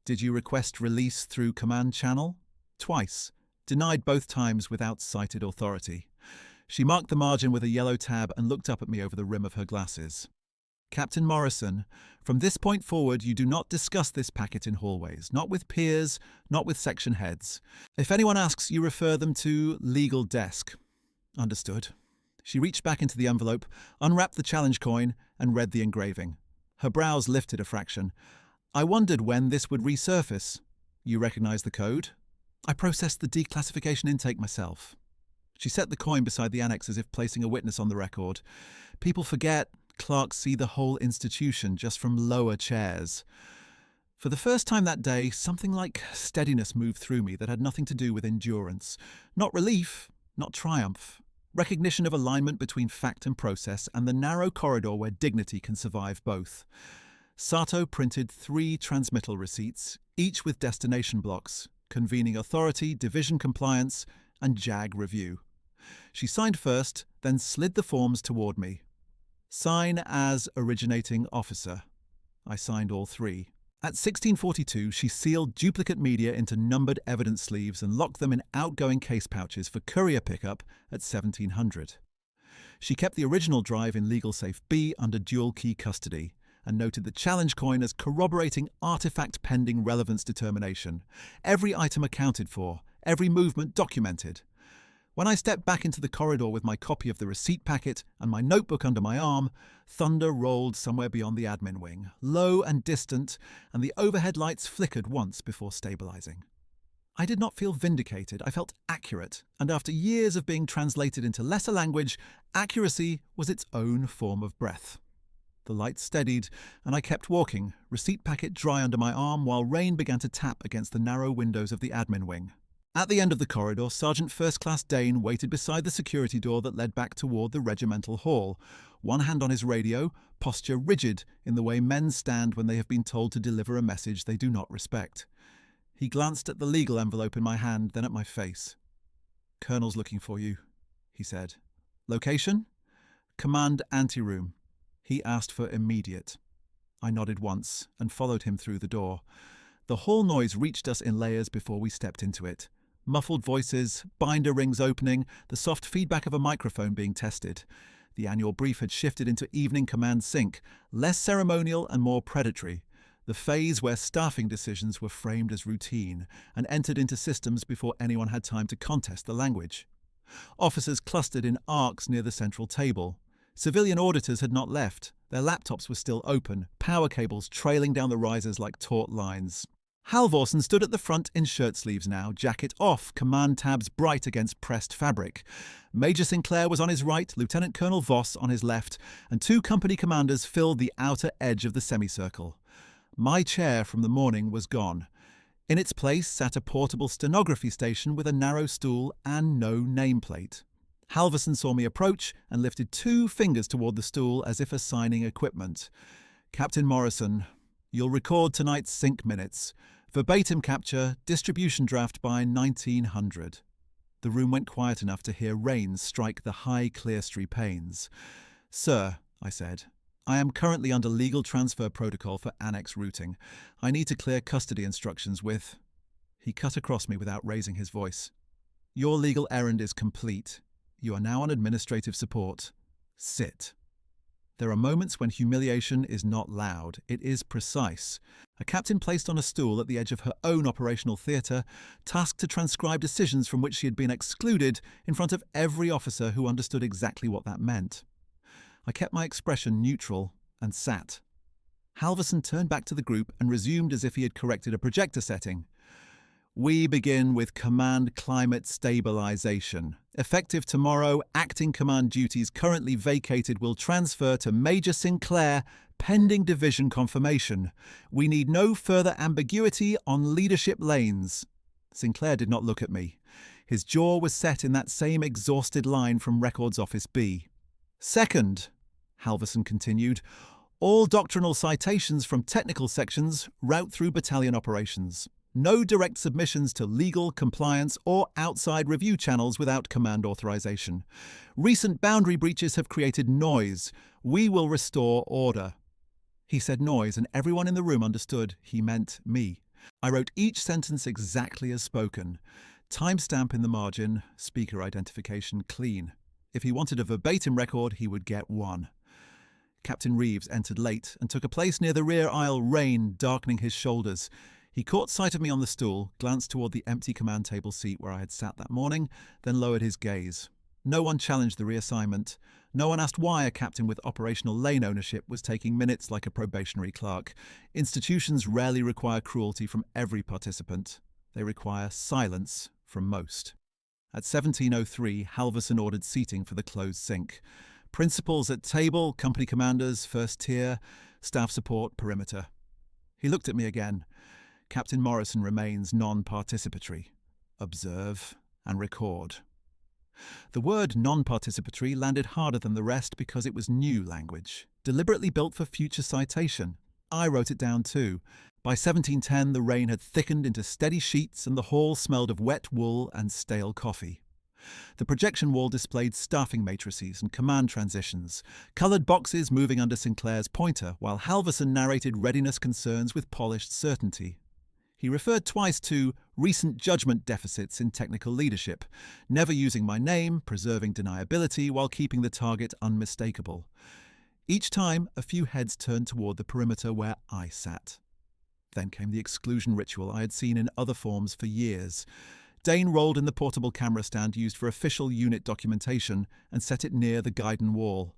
"Did you request release through command channel?" "Twice. Denied both times without cited authority." She marked the margin with a yellow tab and looked up at me over the rim of her glasses. "Captain Morrison, from this point forward you do not discuss this packet in hallways, not with peers, not with section heads. If anyone asks, you refer them to legal desk." "Understood." She reached back into the envelope, unwrapped the challenge coin, and read the engraving. Her brows lifted a fraction. "I wondered when this would resurface." "You recognize the code?" "I processed the declassification intake myself." She set the coin beside the annex as if placing a witness on the record. "People forget clerks see the whole institution just from lower chairs." For the first time that day, something like steadiness moved through me that had nothing to do with endurance. Not relief, not triumph. Recognition of alignment between fact and process, and the narrow corridor where dignity can survive both. Sato printed 3 transmittal receipts, each with destination blocks, convening authority, division compliance, and JAG review. She signed first, then slid the forms toward me. "Sign as originating officer." I signed all 3. At 1642, she sealed duplicate media into numbered evidence sleeves and locked them in outgoing case pouches for courier pickup at 1700. She kept the original drive in Legal Safe B under dual-key custody and noted the challenge coin as corroborating artifact pending relevance determination. Every item accounted for, every movement documented. When I stepped back into the corridor with my copy of the receipt packet and my notebook under my arm, thunder rolled somewhere beyond the admin wing, low and distant, and the overhead lights flickered once before stabilizing. I did not feel vindicated, I felt accurate, and after years of being translated into lesser language, accuracy was its own form of breath. The lights steadied, and I kept walking, receipt packet dry under my arm while rain began to tap against the narrow windows of the admin wing. At the end of the corridor, Sergeant First Class Dane waited beside the security door that led back toward the regimental hall, one hand on his radio, posture rigid in the way men stand when they have been told to deliver a message they do not respect. He glanced at the legal envelope in my hand, then at my face. "Colonel's looking for you," he said. "Location?" "Command anteroom." He asked for immediate. I nodded once and followed him through the door. The hall noise reached us in layers before we stepped into it. Muffled voices, binder rings opening, the soft feedback of a microphone being tested. The annual brief had shifted into evening command sync, less ceremonial and more predatory, the phase where staffing decisions were framed as routine and entered into systems before anyone had time to contest the language. Officers clustered in arcs near the central table. Civilian auditors had not left. Their laptops were still open, power cables trailing down the risers like taut lines. Halvorsen stood at the front in shirt sleeves now, jacket off, command tabs bright against pressed fabric. Major Sinclair was on his right, Lieutenant Colonel Voss on his left, and 2 company commanders filled the outer edge of the semicircle. My chair from the morning was gone. In its place sat a portable stenography station with a narrow stool and no nameplate. Halverson saw me approach and lifted 2 fingers toward the stool as if assigning equipment. "Captain Morrison, you'll record tonight's sync minutes. Verbatim capture, distribution draft by 1900. The room went quiet enough to hear rain strike the high clerestory panes. "Sir," I said, "I am currently under legal transfer protocol for annex routing. I need to clear custody instructions with—" He cut across me without raising his voice. "Your legal errand is complete. You are now on administrative support. Sit." There are moments when humiliation is not loud, it is precise. A captain placed on a stool at the edge of her own operational theatre, tasked to transcribe decisions from which she had been excluded in front of every officer who understood exactly what that meant. I kept my expression neutral and sat. Halverson turned back to the group and resumed as if he had corrected a projector setting. "We begin with Command Climate Stabilization. Effective tomorrow, acting command duties currently vacated will transfer to Major Sinclair, pending division confirmation. We need no further ambiguity on leadership lanes." Sinclair did not look at me. His jaw was set in that same exhausted line from Records Office B. "Second," Halverson continued, "all doctrinal citations from technical sections route through battalion operations. No direct submissions to legal, compliance, or outside review channels without command authorization. Recent boundary breaches have created noise. We will restore order." He said noise, and everyone in the room understood he meant me. I wrote each sentence exactly as spoken. Timestamp in the margin, speaker identification clean. If he wanted a verbatim record, he would get one. Captain Reeves entered late and took a place near the rear aisle, rain darkening his shoulders. He caught sight of me on the stool, glanced toward the empty command table seat where I had sat that morning, then lowered his gaze. No one challenged the reassignment. No one asked why a captain with operational lane ownership was taking minutes like a probationary clerk. Institutions rarely require cruelty from every participant. They require silence from most. At 17:03, Halverson ordered seating for the closed sync. Principals at table, company commanders, first tier, staff support, perimeter. He looked at me again. "Captain Morrison remains non-participatory. Observe and record." The word non-participatory landed harder than the rest because it was new language, deliberately built for future citation. I wrote it down too. By 1710, the rain had thickened into steady sheets and the hall smelled of wet wool and stale coffee. The projection wall displayed staffing matrices and command transitions, coloured boxes moving under Sinclair's pointer, while Halverson narrated readiness concerns with polished certainty. He referred twice to recent judgment deficits in technical leadership, never using my name, preserving deniability while keeping the target unmistakable. Each time, a few heads turned toward the perimeter where I sat. Then came the exclusion ritual I had seen in other forms for years. Dane rolled in the portable camera stand used for official unit documentation and set it near the Guidon wall.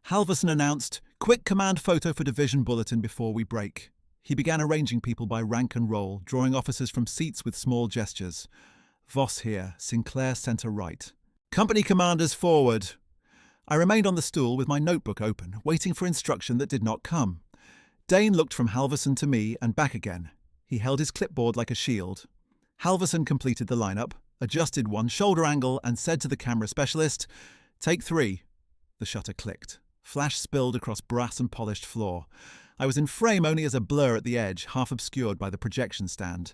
Halverson announced, "Quick command photo for division bulletin before we break." He began arranging people by rank and role, drawing officers from seats with small gestures. Voss here, Sinclair centre right. "Company commanders forward." I remained on the stool with my notebook open, waiting for instruction that did not come. Dane looked from Halverson to me and back again. He held his clipboard like a shield. Halverson completed the lineup, adjusted one shoulder angle, and said to the camera specialist, "Take 3. The shutter clicked. Flash spilled across brass and polished floor. I was in frame only as a blur at the edge, half obscured by the projection stand.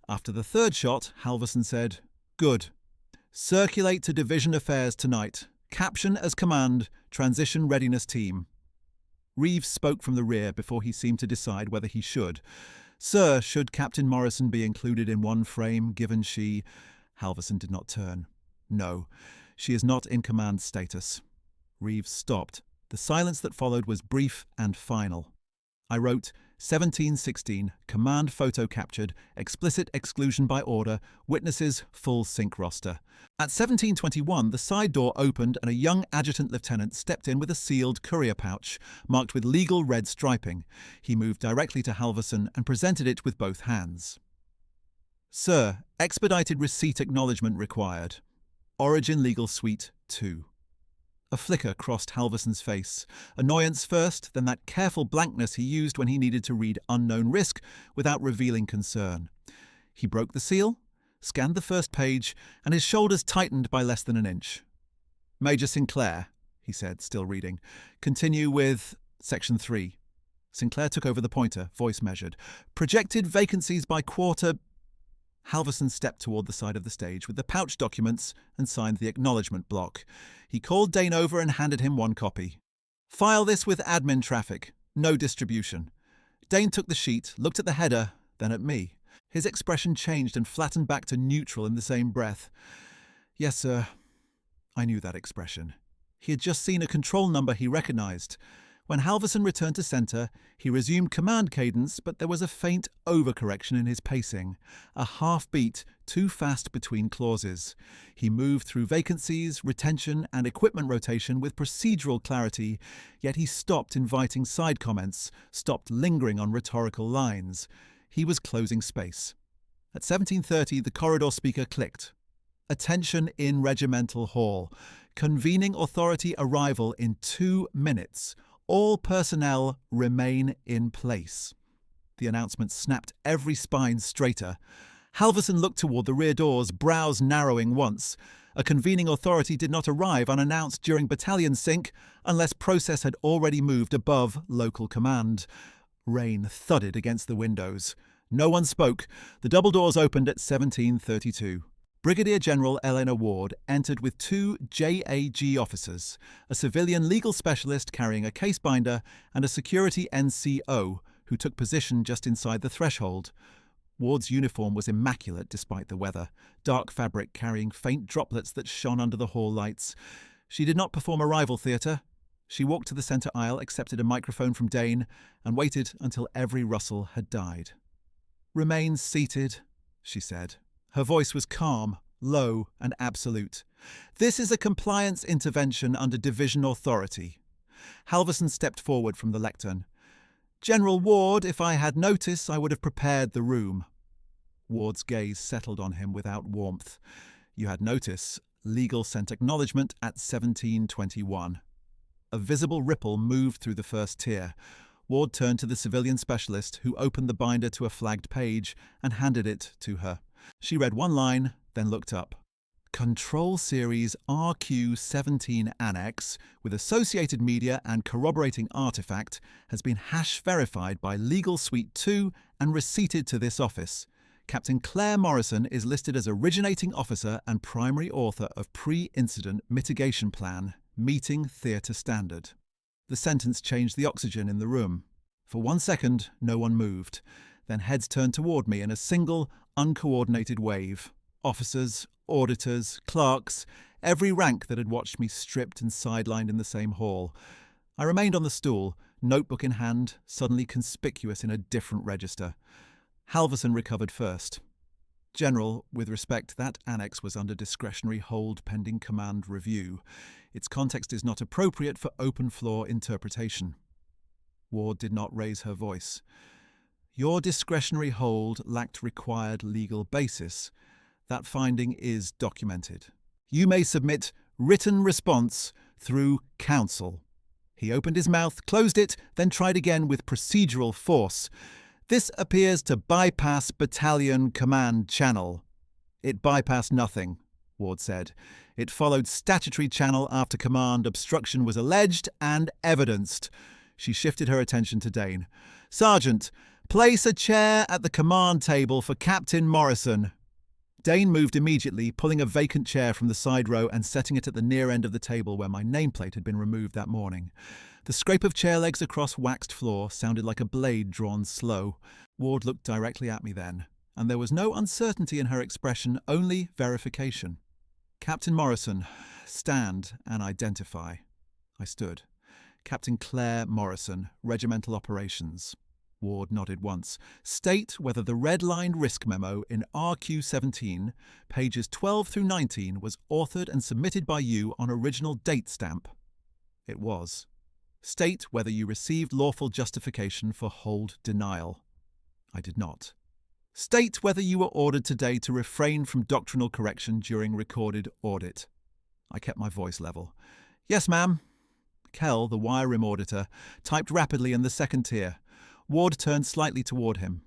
After the 3rd shot, Halverson said, "Good. Circulate to division affairs tonight. Caption as command, transition readiness team." Reeves spoke from the rear before he seemed to decide whether he should. "Sir, should Captain Morrison be included in one frame, given she—" Halverson did not turn. "No, she is not in command status." Reeves stopped. The silence that followed was brief and final. I wrote, 1716, command photo captured, explicit exclusion by order, witnesses, full sync roster. At 1721, the side door opened and a young adjutant lieutenant stepped in with a sealed courier pouch, marked with legal red striping. He moved directly to Halverson and presented it with both hands. "Sir, expedited receipt acknowledgement required. Origin Legal Suite 2. A flicker crossed Halverson's face. Annoyance first, then that careful blankness he used when he needed to read unknown risk without revealing concern. He broke the seal, scanned the first page, and his shoulders tightened by less than an inch. Major Sinclair, he said, still reading. Continue with Section 3. Sinclair took over the pointer, voice measured. Projected vacancies by quarter. Halverson stepped toward the side of the stage with the pouch documents and signed the acknowledgement block. He called Dane over and handed him one copy. File this with admin traffic. No distribution. Dane took the sheet, looked at the header, then at me. His expression changed and flattened back to neutral in the same breath. Yes, sir. I knew that expression. He had just seen a control number he recognized. When Halverson returned to center, he resumed command cadence, but there was a faint overcorrection in his pacing, a half-beat too fast between clauses. He moved through vacancies, retention, and equipment rotation with procedural clarity, yet he stopped inviting side comments, stopped lingering on rhetorical lines. He was closing space. At 17:30, the corridor speaker clicked. Attention in Regimental Hall. Convening authority arrival in 2 minutes. All personnel remain in place. The announcement snapped every spine straighter. Halverson looked toward the rear doors, brows narrowing once. A convening authority did not arrive unannounced during battalion sync unless process had already moved above local command. Rain thudded against the windows. No one spoke. The double doors opened at 17:32. Brigadier General Eleanor Ward entered with 2 JAG officers, a civilian legal specialist carrying a case binder, and a security NCO, who took position just inside the threshold. Ward's uniform was immaculate despite the weather, dark fabric carrying faint droplets that shone under the hall lights. She did not perform arrival theatre. She walked to the centre aisle, accepted a microphone from Dane, and waited until every rustle had died. "Remain seated," she said. Her voice was calm, low, and absolute. "This is a compliance intervention under division authority." Halverson stepped forward from the lectern. "General Ward, if I had notice, I would have prepared the room." Ward's gaze settled on him without warmth. "You had notice. Legal sent acknowledgement at 17:21. A visible ripple moved through the first tier. Ward turned to the civilian specialist, who opened the binder to a flagged page and handed it to her. She read one line, then looked up. Control Series RQ-17 Annex, with associated media and corroborating artifact, has been hash verified by Legal Suite 2 and receipted to this office. Captain Claire Morrison is listed as originating officer and primary author of pre-incident mitigation plan, meeting theatre standard. The sentence changed the oxygen in the room. For 1 second, no one moved. Then heads turned toward me in a single, uncoordinated wave. Officers, auditors, clerks, every rank that had watched me stripped and sidelined in the same hall. I remained on the stool, notebook in hand, suddenly conspicuous in a different register. Halverson recovered first. "General, with respect, that annex was under discretionary hold pending command review. Its context is not appropriate for open-floor interpretation." Ward did not raise her voice. "Your discretionary hold lacked required legal basis. That finding is documented. You may submit written response through counsel." He opened his mouth, closed it, then tried again with procedural force. "This appears to bypass battalion command channel." "It bypassed nothing," Ward said. "It followed statutory channel after command obstruction was alleged and evidenced." She shifted her attention to Dane. "Sergeant, place a chair at the command table for Captain Morrison." Dane moved immediately, pulling a vacant chair from the side row and setting it at the near end of the table where my nameplate had been removed that morning. The scrape of chair legs across waxed floor sounded like a blade drawn slow. Ward looked directly at me then, and there was no uncertainty in her expression, only verification. "Captain Morrison, stand and identify." I stood. "Captain Claire Morrison, Regimental Operations." Ward nodded once. "State whether the red-lined risk memo in RQ-17, pages 12 through 19, was authored and submitted by you on original date stamp." It was. "State whether you received lawful justification for hold denial." I did not. "State whether you were ordered today to refrain from doctrinal correction during recorded audit." I kept my voice level. "Yes, ma'am." Kell, the wire room auditor, typed rapidly in the second tier. Ward turned slightly toward him.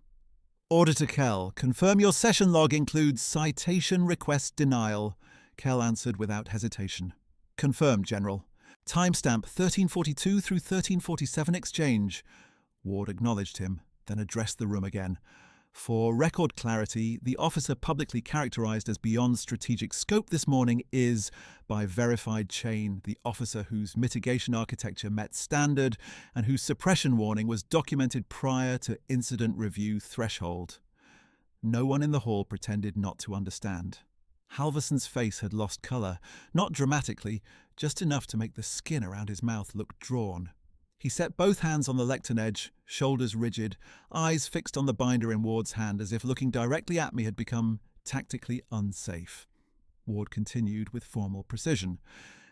"Auditor Kell, confirm your session log includes citation request denial." Kell answered without hesitation. Confirmed, General. Timestamp 1342 through 1347 exchange. Ward acknowledged him, then addressed the room again. For record clarity, the officer publicly characterized as beyond strategic scope this morning is, by verified chain, the officer whose mitigation architecture met standard and whose suppression warning was documented prior to incident review threshold. No one in the hall pretended not to understand. Halverson's face had lost colour, not dramatically, just enough to make the skin around his mouth look drawn. He set both hands on the lectern edge, shoulders rigid, eyes fixed on the binder in Ward's hand as if looking directly at me had become tactically unsafe. Ward continued with formal precision.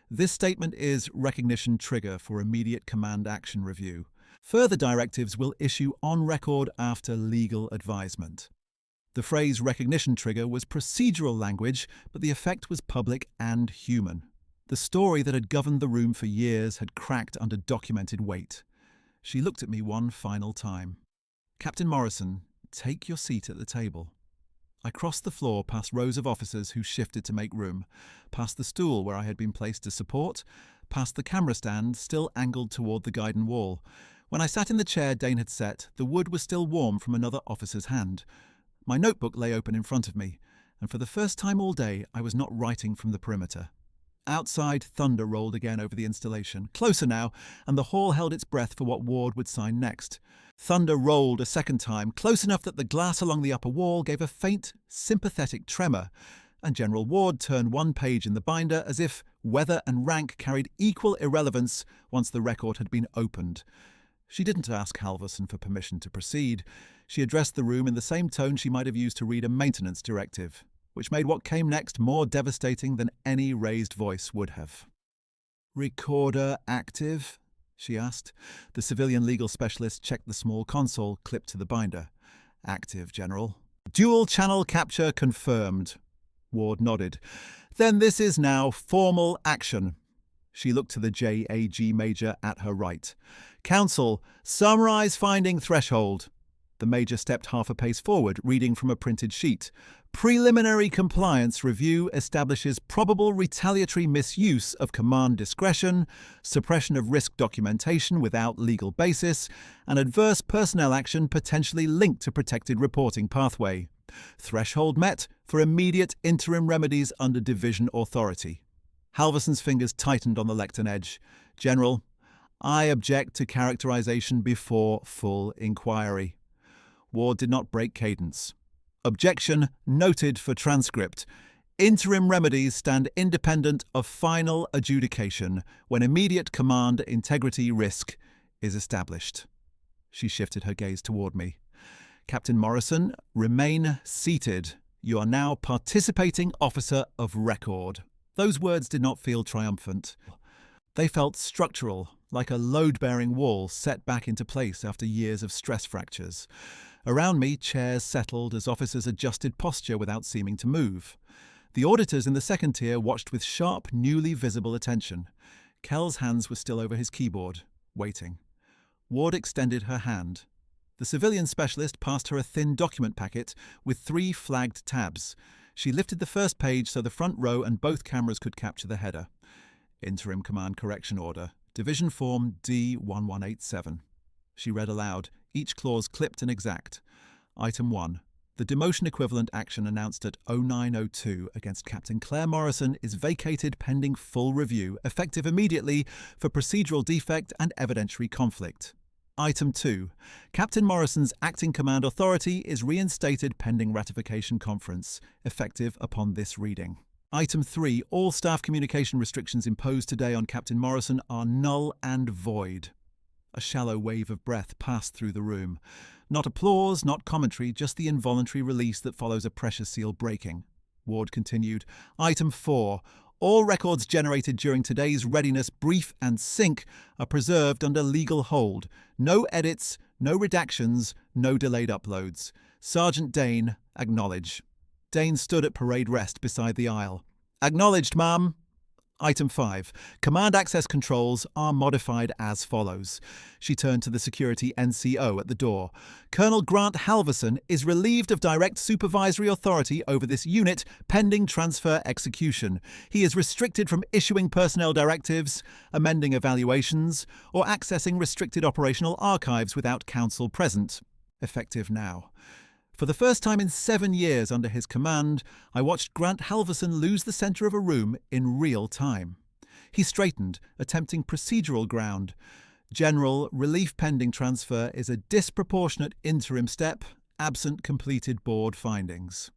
This statement is recognition trigger for immediate command action review. Further directives will issue on record after legal advisement. The phrase recognition trigger was procedural language, but the effect was public and human. The story that had governed the room for years had cracked under documented weight. She looked at me one final time. Captain Morrison, take your seat at the table. I crossed the floor past rows of officers who shifted to make room, past the stool where I had been placed to support, past the camera stand still angled toward the guidon wall. When I sat in the chair Dane had set, the wood was still warm from another officer's hand. My notebook lay open in front of me, and for the first time all day I was not writing from the perimeter. Outside, thunder rolled again over the installation, closer now, and the hall held its breath for what Ward would sign next. Thunder rolled a second time, close enough that the glass along the upper wall gave a faint, sympathetic tremor, and General Ward turned one page in the binder as if weather and rank carried equal irrelevance once the record had been opened. She didn't ask Halverson for permission to proceed. She addressed the room in the same tone she might have used to read a maintenance directive, which made what came next more devastating than any raised voice would have. "Recorder active?" she asked. The civilian legal specialist checked the small console clipped to the binder. "Active, General." "Dual channel capture confirmed." Ward nodded. "Then this is now formal action." She looked to the JAG Major at her right. "Counsel, summarize finding threshold." The Major stepped half a pace forward, reading from a printed sheet. "Preliminary compliance review establishes probable retaliatory misuse of command discretion, suppression of risk documentation without legal basis, and adverse personnel action potentially linked to protected reporting pathway. Threshold met for immediate interim remedies under division authority." Halverson's fingers tightened on the lectern edge. "General, I object to characterization before full inquiry." Ward did not break cadence. "Objection noted for transcript. Interim remedies stand independent of final adjudication when immediate command integrity risk is established." She shifted her gaze toward me. "Captain Morrison, remain seated. You are now participating officer of record." Those words did not feel triumphant. They felt structural, like a load-bearing wall set back into place after years of stress fractures. Around me, chairs settled as officers adjusted posture without seeming to move. The auditors in the second tier watched with sharp, newly visible attention. Kell's hands were still over his keyboard, waiting. Ward extended her hand. The civilian specialist passed her a thin document packet with 3 flagged tabs. She lifted the first page so the front row and both cameras could capture the header. "Interim Command Correction Order, Division Form D1187. She read aloud, each clause clipped and exact. Item 1. The demotion equivalent action announced at 0902 against Captain Claire Morrison is vacated pending full review, effective immediately for procedural defect and evidentiary conflict. Item 2. Captain Morrison's acting command authority is reinstated pending ratification conference, effective upon this reading. Item 3. All staff communication restrictions imposed today on Captain Morrison are null and void. A shallow wave of breath passed through the room. Not applause, not commentary, just the involuntary release that follows a pressure seal breaking. Ward continued. Item 4. All records generated during today's readiness brief and sync are preserved under legal hold. No edits, no redactions, no delayed uploads. Sergeant Dane, acknowledge. Dane stood at parade rest beside the aisle. Acknowledged, ma'am. Item 5. Command access controls are modified as follows. She turned to the security NCO at the door. Colonel Grant Halverson is relieved of direct supervisory authority over this unit pending transfer execution. He is restricted from issuing personnel directives, amending evaluations, or accessing restricted operational archives without counsel present. Effective now. For the first time in 7 years under his command, I watched Grant Halverson lose the centre of a room in real time. He straightened, attempting procedural ground. General, relief pending transfer is a disproportionate interim step, absent completed board findings.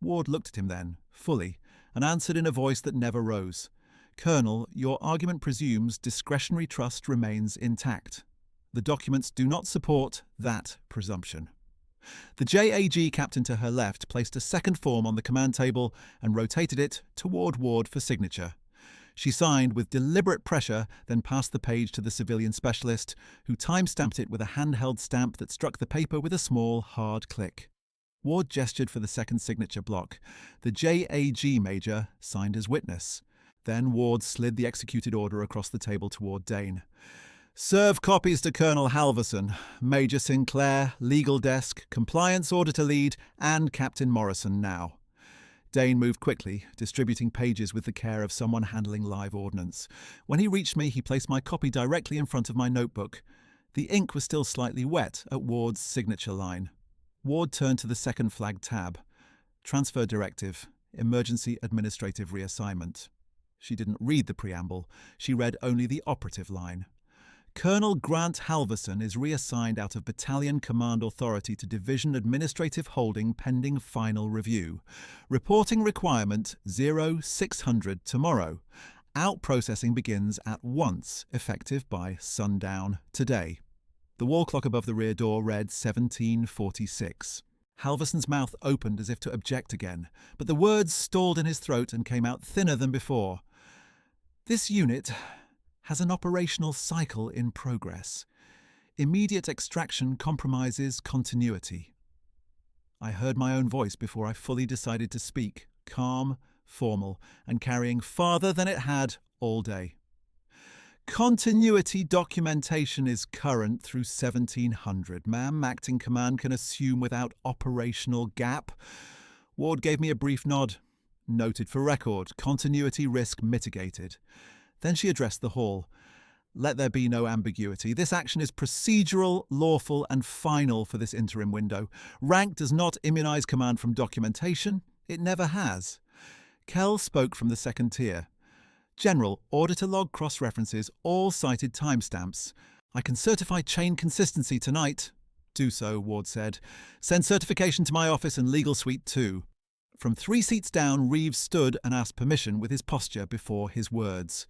Ward looked at him then, fully, and answered in a voice that never rose. Colonel, your argument presumes discretionary trust remains intact. The documents do not support that presumption. The JAG captain to her left placed a second form on the command table and rotated it toward Ward for signature. She signed with deliberate pressure, then passed the page to the civilian specialist, who time-stamped it with a handheld stamp that struck the paper with a small, hard click. Ward gestured for the second signature block. The JAG major signed as witness. Then Ward slid the executed order across the table toward Dane. Serve copies to Colonel Halverson, Major Sinclair, Legal Desk, Compliance Auditor Lead, and Captain Morrison now. Dane moved quickly, distributing pages with the care of someone handling live ordnance. When he reached me, he placed my copy directly in front of my notebook. The ink was still slightly wet at Ward's signature line. Ward turned to the second flag tab. Transfer Directive, Emergency Administrative Reassignment. She didn't read the preamble. She read only the operative line. Colonel Grant Halverson is reassigned out of Battalion Command Authority to Division Administrative Holding pending final review. Reporting requirement 0600 tomorrow. Out processing begins at once, effective by sundown today. The wall clock above the rear door read 1746. Halverson's mouth opened as if to object again, but the words stalled in his throat and came out thinner than before. This unit has an operational cycle in progress. Immediate extraction compromises continuity. I heard my own voice before I fully decided to speak, calm, formal, and carrying farther than it had all day. Continuity documentation is current through 1700. Ma'am, acting command can assume without operational gap. Ward gave me a brief nod. Noted for record. Continuity risk mitigated. Then she addressed the hall. Let there be no ambiguity. This action is procedural, lawful, and final for this interim window. Rank does not immunize command from documentation. It never has. Kell spoke from the second tier. General, auditor log cross-references all cited timestamps. I can certify chain consistency tonight. Do so, Ward said. Send certification to my office and legal suite too. From 3 seats down, Reeves stood and asked permission with his posture before his words.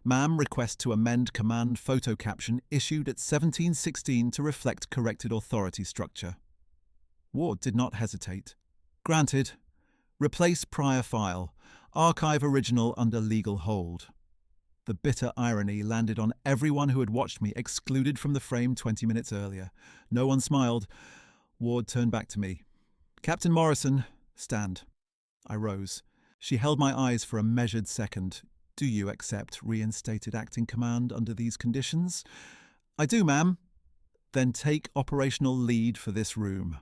Ma'am, request to amend command photo caption issued at 1716 to reflect corrected authority structure. Ward did not hesitate. Granted. Replace prior file. Archive original under legal hold. The bitter irony landed on everyone who had watched me excluded from the frame 20 minutes earlier. No one smiled. Ward turned back to me. Captain Morrison, stand. I rose. She held my eyes for a measured second. Do you accept reinstated acting command under these conditions? I do, ma'am. Then take operational lead for this room.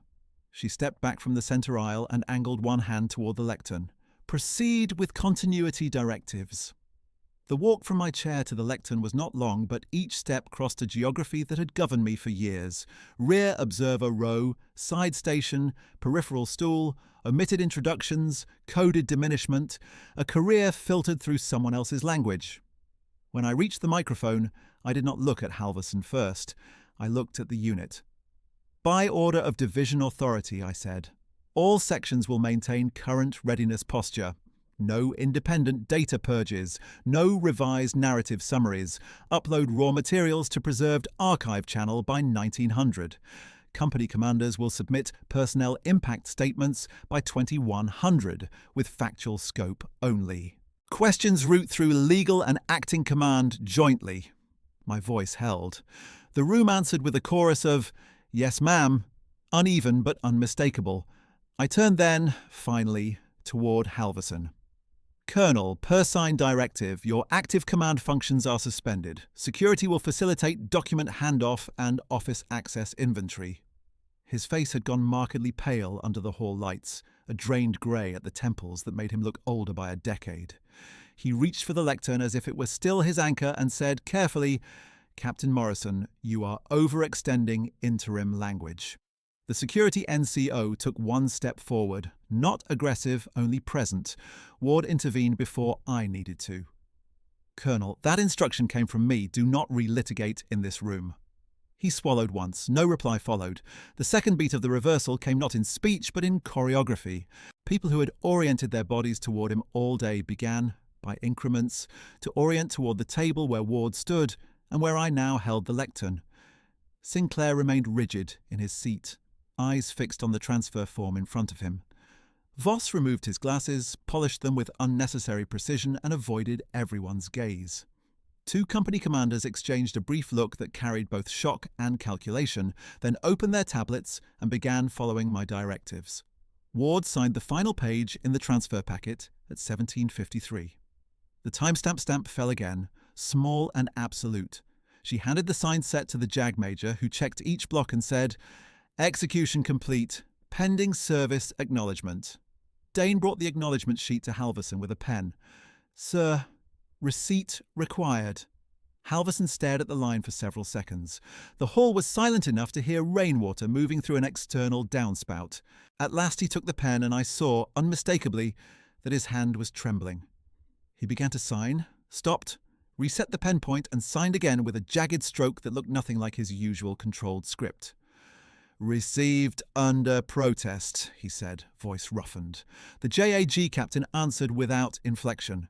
She stepped back from the centre aisle and angled one hand toward the lectern. Proceed with continuity directives. The walk from my chair to the lectern was not long, but each step crossed a geography that had governed me for years. Rear observer row, side station, peripheral stool, omitted introductions, coded diminishment, a career filtered through someone else's language. When I reached the microphone, I did not look at Halverson first. I looked at the unit. By order of division authority, I said, all sections will maintain current readiness posture. No independent data purges, no revised narrative summaries, upload raw materials to preserved archive channel by 1900. Company commanders will submit personnel impact statements by 2100, with factual scope only. Questions route through legal and acting command jointly. My voice held. The room answered with a chorus of, yes, ma'am, uneven but unmistakable. I turned then, finally, toward Halverson. Colonel, per sign directive, your active command functions are suspended. Security will facilitate document handoff and office access inventory. His face had gone markedly pale under the hall lights, a drained grey at the temples that made him look older by a decade. He reached for the lectern as if it were still his anchor and said carefully, "Captain Morrison, you are overextending interim language." The security NCO took one step forward, not aggressive, only present. Ward intervened before I needed to. "Colonel, that instruction came from me. Do not relitigate in this room." He swallowed once. No reply followed. The second beat of the reversal came not in speech, but in choreography. People who had oriented their bodies toward him all day began, by increments, to orient toward the table where Ward stood and where I now held the lectern. Sinclair remained rigid in his seat, eyes fixed on the transfer form in front of him. Voss removed his glasses, polished them with unnecessary precision, and avoided everyone's gaze. Two company commanders exchanged a brief look that carried both shock and calculation, then opened their tablets and began following my directives. Ward signed the final page in the transfer packet at 17:53. The timestamp stamp fell again, small and absolute. She handed the signed set to the JAG Major, who checked each block and said, "Execution complete. Pending service acknowledgement." Dane brought the acknowledgement sheet to Halverson with a pen. "Sir, receipt required." Halverson stared at the line for several seconds. The hall was silent enough to hear rainwater moving through an external downspout. At last he took the pen and I saw, unmistakably, that his hand was trembling. He began to sign, stopped, reset the pen point and signed again with a jagged stroke that looked nothing like his usual controlled script. "Received under protest," he said, voice roughened. The JAG captain answered without inflection.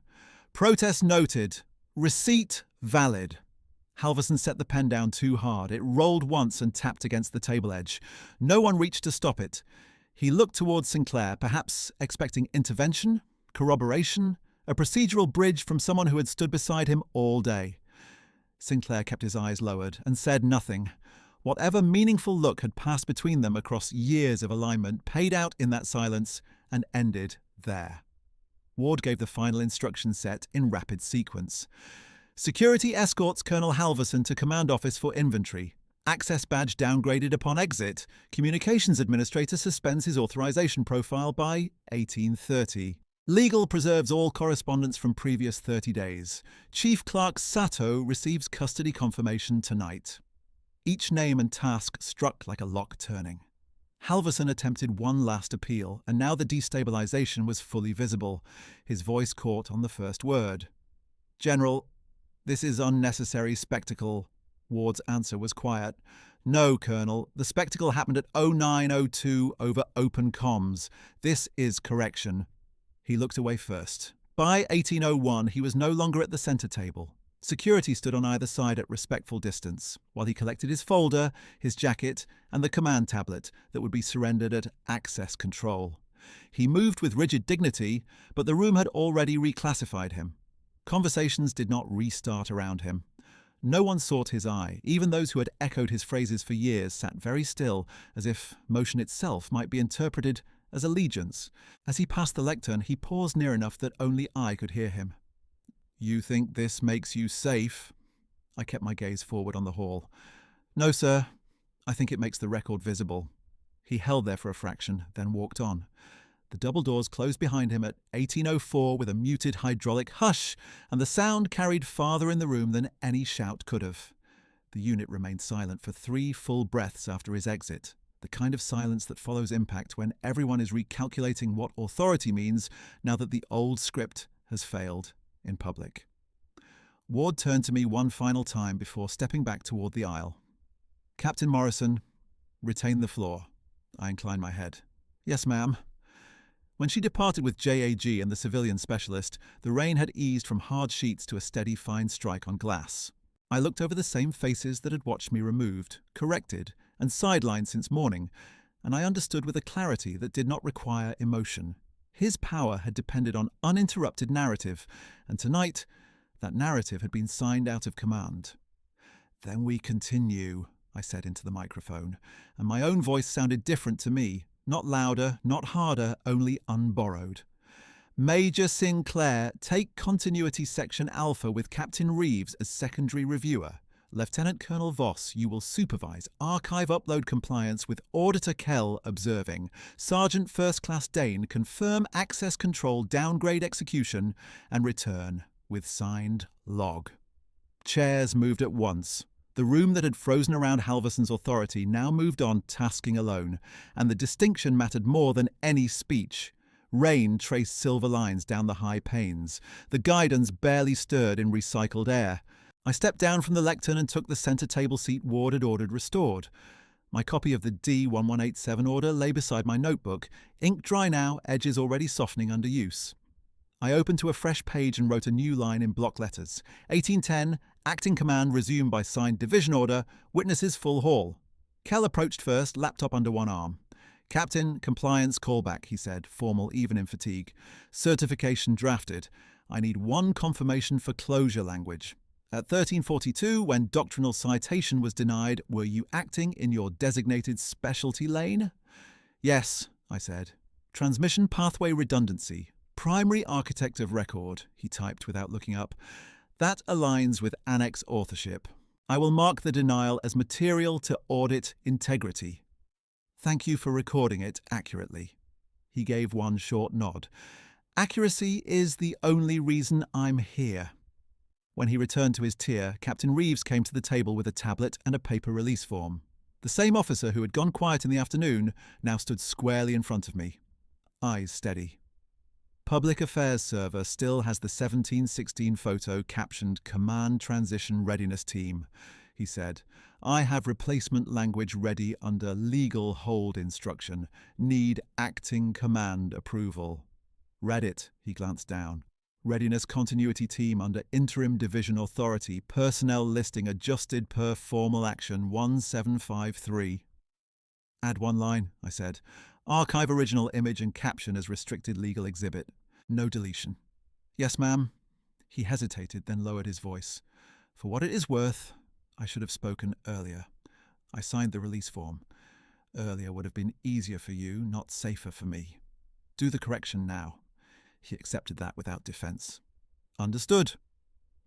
"Protest noted. Receipt valid." Halverson set the pen down too hard. It rolled once and tapped against the table edge. No one reached to stop it. He looked towards Sinclair, perhaps expecting intervention, corroboration, a procedural bridge from someone who had stood beside him all day. Sinclair kept his eyes lowered and said nothing. Whatever meaningful look had passed between them across years of alignment paid out in that silence and ended there. Ward gave the final instruction set in rapid sequence. "Security escorts Colonel Halverson to command office for inventory. Access badge downgraded upon exit. Communications administrator suspends his authorization profile by 1830. Legal preserves all correspondence from previous 30 days. Chief Clerk Sato receives custody confirmation tonight." Each name and task struck like a lock turning. Halverson attempted one last appeal, and now the destabilization was fully visible. His voice caught on the first word. "General, this is unnecessary spectacle." Ward's answer was quiet. "No, Colonel, the spectacle happened at 09:02 over open comms. This is correction." He looked away first. By 18:01, he was no longer at the center table. Security stood on either side at respectful distance, while he collected his folder, his jacket, and the command tablet that would be surrendered at access control. He moved with rigid dignity, but the room had already reclassified him. Conversations did not restart around him. No one sought his eye. Even those who had echoed his phrases for years sat very still, as if motion itself might be interpreted as allegiance. As he passed the lectern, he paused near enough that only I could hear him. "You think this makes you safe?" I kept my gaze forward on the hall. "No, sir. I think it makes the record visible." He held there for a fraction, then walked on. The double doors closed behind him at 18:04 with a muted hydraulic hush, and the sound carried farther in the room than any shout could have. The unit remained silent for 3 full breaths after his exit, the kind of silence that follows impact when everyone is recalculating what authority means now that the old script has failed in public. Ward turned to me one final time before stepping back toward the aisle. "Captain Morrison, retain the floor." I inclined my head. "Yes, ma'am." When she departed with JAG and the civilian specialist, the rain had eased from hard sheets to a steady fine strike on glass. I looked over the same faces that had watched me removed, corrected, and sidelined since morning, and I understood with a clarity that did not require emotion. His power had depended on uninterrupted narrative, and tonight that narrative had been signed out of command. "Then we continue," I said into the microphone, and my own voice sounded different to me, not louder, not harder, only unborrowed. Major Sinclair, take Continuity Section Alpha with Captain Reeves as secondary reviewer. Lieutenant Colonel Voss, you will supervise archive upload compliance with Auditor Kell observing. Sergeant First Class Dane, confirm access control downgrade execution and return with signed log. Chairs moved at once. The room that had frozen around Halverson's authority now moved on, tasking alone, and the distinction mattered more than any speech. Rain traced silver lines down the high panes. The guidons barely stirred in recycled air. I stepped down from the lectern and took the centre table seat Ward had ordered restored. My copy of the D1187 order lay beside my notebook, ink dry now, edges already softening under use. I opened to a fresh page and wrote a new line in block letters. 1810, acting command resumed by signed division order, witnesses full hall. Kell approached first, laptop under one arm. Captain, compliance callback, he said, formal even in fatigue. Certification drafted. I need one confirmation for closure language. At 1342, when doctrinal citation was denied, were you acting in your designated specialty lane? Yes, I said. Transmission pathway redundancy. Primary architect of record, he typed without looking up. That aligns with annex authorship. I will mark the denial as material to audit integrity. Thank you for recording it accurately. He gave one short nod. Accuracy is the only reason I'm here. When he returned to his tier, Captain Reeves came to the table with a tablet and a paper release form. The same officer who had gone quiet in the afternoon now stood squarely in front of me, eyes steady. Public Affairs Server still has the 1716 photo captioned Command Transition Readiness Team, he said. I have replacement language ready under legal hold instruction. Need acting command approval. Read it, he glanced down. Readiness Continuity Team under Interim Division Authority. Personnel listing adjusted per formal action 1753. Add one line, I said. Archive original image and caption as restricted legal exhibit. No deletion. Yes, ma'am. He hesitated, then lowered his voice. For what it is worth, I should have spoken earlier. I signed the release form. Earlier would have been easier for you, not safer for me. Do the correction now. He accepted that without defence. Understood.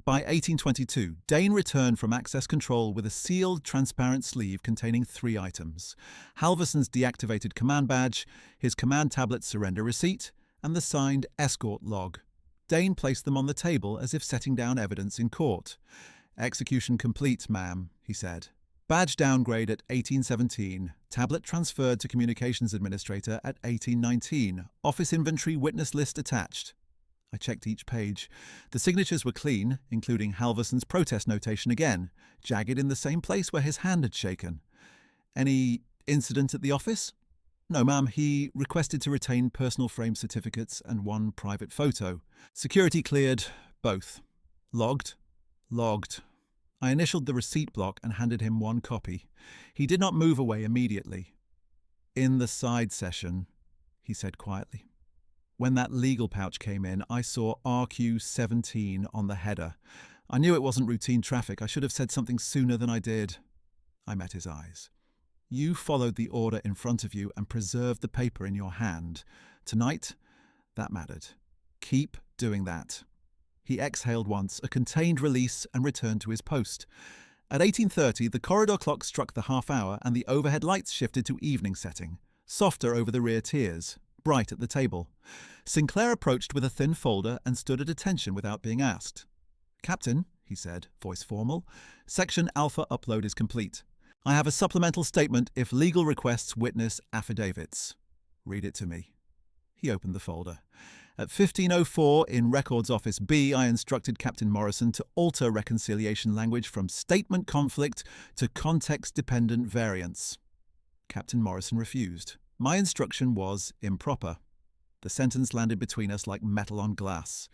By 1822, Dane returned from access control with a sealed, transparent sleeve containing 3 items. Halverson's deactivated command badge, his command tablet surrender receipt, and the signed escort log. Dane placed them on the table as if setting down evidence in court. Execution complete, ma'am, he said. Badge downgrade at 1817. Tablet transferred to Communications Administrator at 1819. Office inventory witness list attached. I checked each page. The signatures were clean, including Halverson's protest notation again, jagged in the same place where his hand had shaken. Any incident at the office? No, ma'am. He requested to retain personal frame certificates and 1 private photo. Security cleared, both. Logged? Logged. I initialed the receipt block and handed him 1 copy. He did not move away immediately. In the side session, he said quietly. When that legal pouch came in, I saw RQ17 on the header. I knew it wasn't routine traffic. I should have said something sooner than I did. I met his eyes. You followed the order in front of you and preserved the paper in your hand. Tonight, that mattered. Keep doing that. He exhaled once, a contained release, and returned to his post. At 1830, the corridor clock struck the half hour and the overhead lights shifted to evening setting, softer over the rear tiers, bright at the table. Sinclair approached with a thin folder and stood at attention without being asked. Captain, he said, voice formal, Section Alpha upload is complete. I have a supplemental statement if legal requests witness affidavits. Read it to me. He opened the folder. At 1504 in Records Office B, I instructed Captain Morrison to alter reconciliation language from statement conflict to context-dependent variance. Captain Morrison refused. My instruction was improper. The sentence landed between us like metal on glass.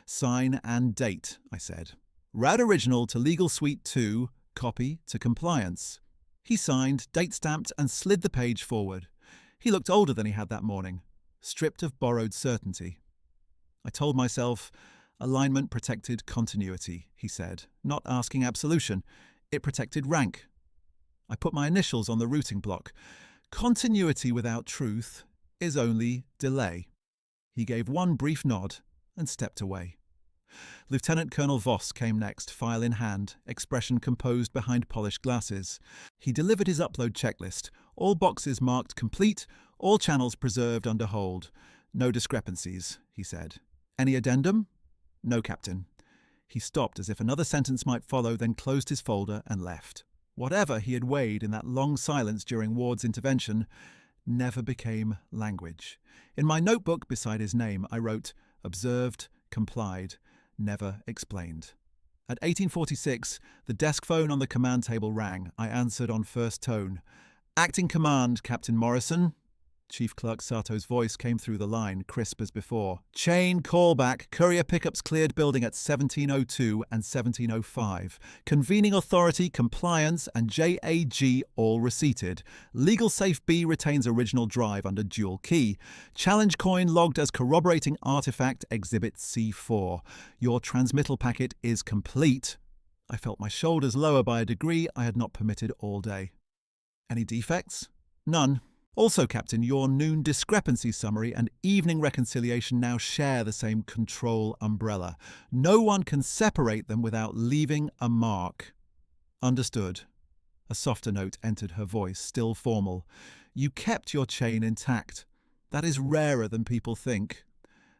Sign and date, I said. Route original to Legal Suite 2, copy to compliance. He signed, date-stamped, and slid the page forward. He looked older than he had that morning, stripped of borrowed certainty. I told myself, alignment protected continuity, he said, not asking absolution. It protected rank. I put my initials on the routing block. Continuity without truth is only delay. He gave one brief nod and stepped away. Lieutenant Colonel Voss came next, file in hand, expression composed behind polished glasses. He delivered his upload checklist, all boxes marked complete, all channels preserved under hold. No discrepancies, he said. Any addendum? No, Captain. He stopped as if another sentence might follow, then closed his folder and left. Whatever he had weighed in that long silence during Ward's intervention never became language. In my notebook beside his name, I wrote, observed, complied, never explained. At 1846, the desk phone on the command table rang. I answered on first tone. Acting command, Captain Morrison. Chief Clerk Sato's voice came through the line, crisp as before. Chain callback. Courier pickups cleared building at 1702 and 1705. Convening authority, compliance, and JAG all receipted. Legal safe B retains original drive under dual key. Challenge coin logged as corroborating artifact Exhibit C4. Your transmittal packet is complete. I felt my shoulders lower by a degree I had not permitted all day. Any defects? None. Also, Captain, your noon discrepancy summary and evening reconciliation now share the same control umbrella. No one can separate them without leaving a mark. Understood. A softer note entered her voice, still formal. You kept your chain intact. That is rarer than people think.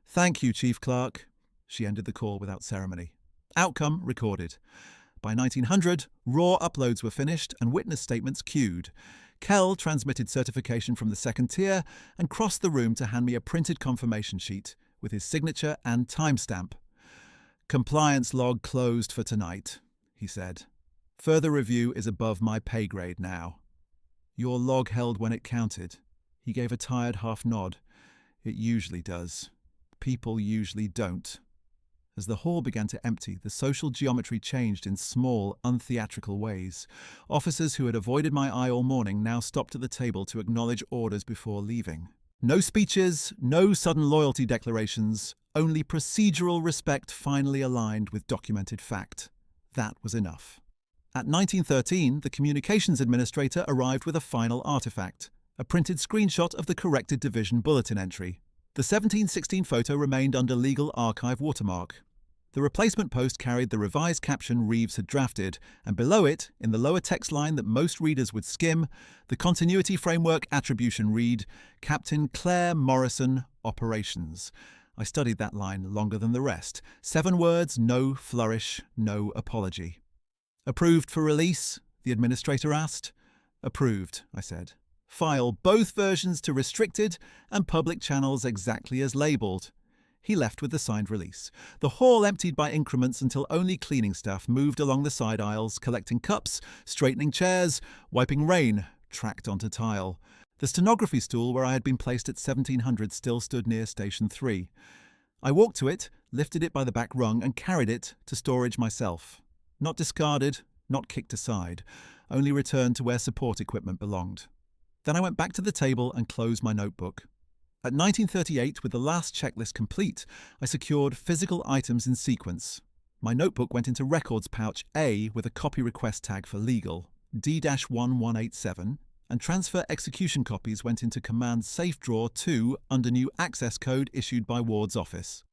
Thank you, Chief Clerk. She ended the call without ceremony. Outcome recorded. By 1900, raw uploads were finished and witness statements queued. Kell transmitted certification from the second tier and crossed the room to hand me a printed confirmation sheet with his signature and timestamp. Compliance log closed for tonight, he said. Further review is above my pay grade now. Your log held when it counted. He gave a tired half nod. It usually does. People usually don't. As the hall began to empty, the social geometry changed in small, untheatrical ways. Officers who had avoided my eye all morning now stopped at the table to acknowledge orders before leaving. No speeches, no sudden loyalty declarations, only procedural respect finally aligned with documented fact. That was enough. At 1913, the communications administrator arrived with a final artifact, a printed screenshot of the corrected division bulletin entry. The 1716 photo remained under legal archive watermark. The replacement post carried the revised caption Reeves had drafted, and below it, in the lower text line that most readers would skim, the continuity framework attribution read, Captain Claire Morrison, Operations. I studied that line longer than the rest. 7 words, no flourish, no apology. Approved for release? The administrator asked. Approved, I said. File both versions to restricted and public channels exactly as labelled. He left with the signed release. The hall emptied by increments until only cleaning staff moved along the side aisles, collecting cups, straightening chairs, wiping rain tracked onto tile. The stenography stool where I had been placed at 1700 still stood near Station 3. I walked to it, lifted it by the back rung and carried it to storage myself. Not discarded, not kicked aside, only returned to where support equipment belonged. Then I went back to the table and closed my notebook. At 1938, with the last checklist complete, I secured physical items in sequence. My notebook went into records pouch A with a copy request tag for legal, D-1187, and transfer execution copies went into command safe drawer 2 under new access code issued by Ward's office.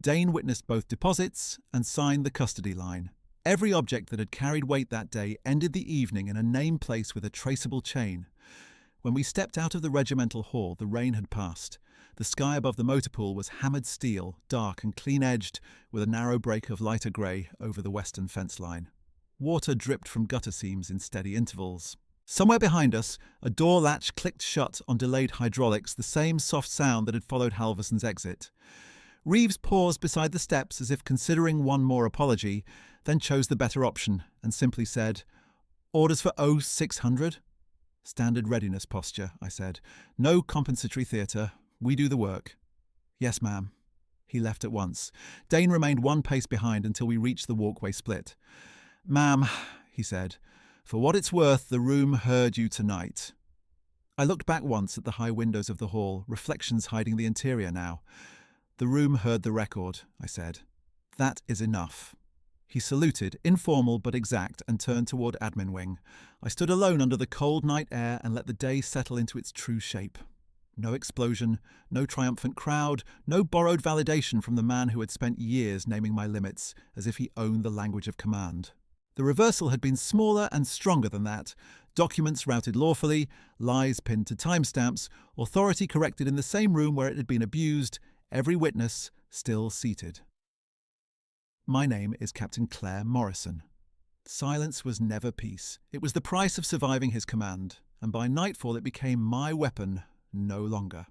Dane witnessed both deposits and signed the custody line. Every object that had carried weight that day ended the evening in a named place with a traceable chain. When we stepped out of the regimental hall, the rain had passed. The sky above the motor pool was hammered steel, dark and clean-edged, with a narrow break of lighter grey over the western fence line. Water dripped from gutter seams in steady intervals. Somewhere behind us, a door latch clicked shut on delayed hydraulics, the same soft sound that had followed Halverson's exit. Reeves paused beside the steps as if considering one more apology, then chose the better option and simply said, "Orders for 0600? Standard readiness posture, I said. No compensatory theatre. We do the work. Yes, ma'am. He left at once. Dane remained one pace behind until we reached the walkway split. Ma'am, he said, for what it's worth, the room heard you tonight. I looked back once at the high windows of the hall, reflections hiding the interior now. The room heard the record, I said. That is enough. He saluted, informal but exact, and turned toward admin wing. I stood alone under the cold night air and let the day settle into its true shape. No explosion, no triumphant crowd, no borrowed validation from the man who had spent years naming my limits, as if he owned the language of command. The reversal had been smaller and stronger than that. Documents routed lawfully, lies pinned to timestamps, authority corrected in the same room where it had been abused, every witness still seated. My name is Captain Claire Morrison. Silence was never peace. It was the price of surviving his command, and by nightfall it became my weapon no longer.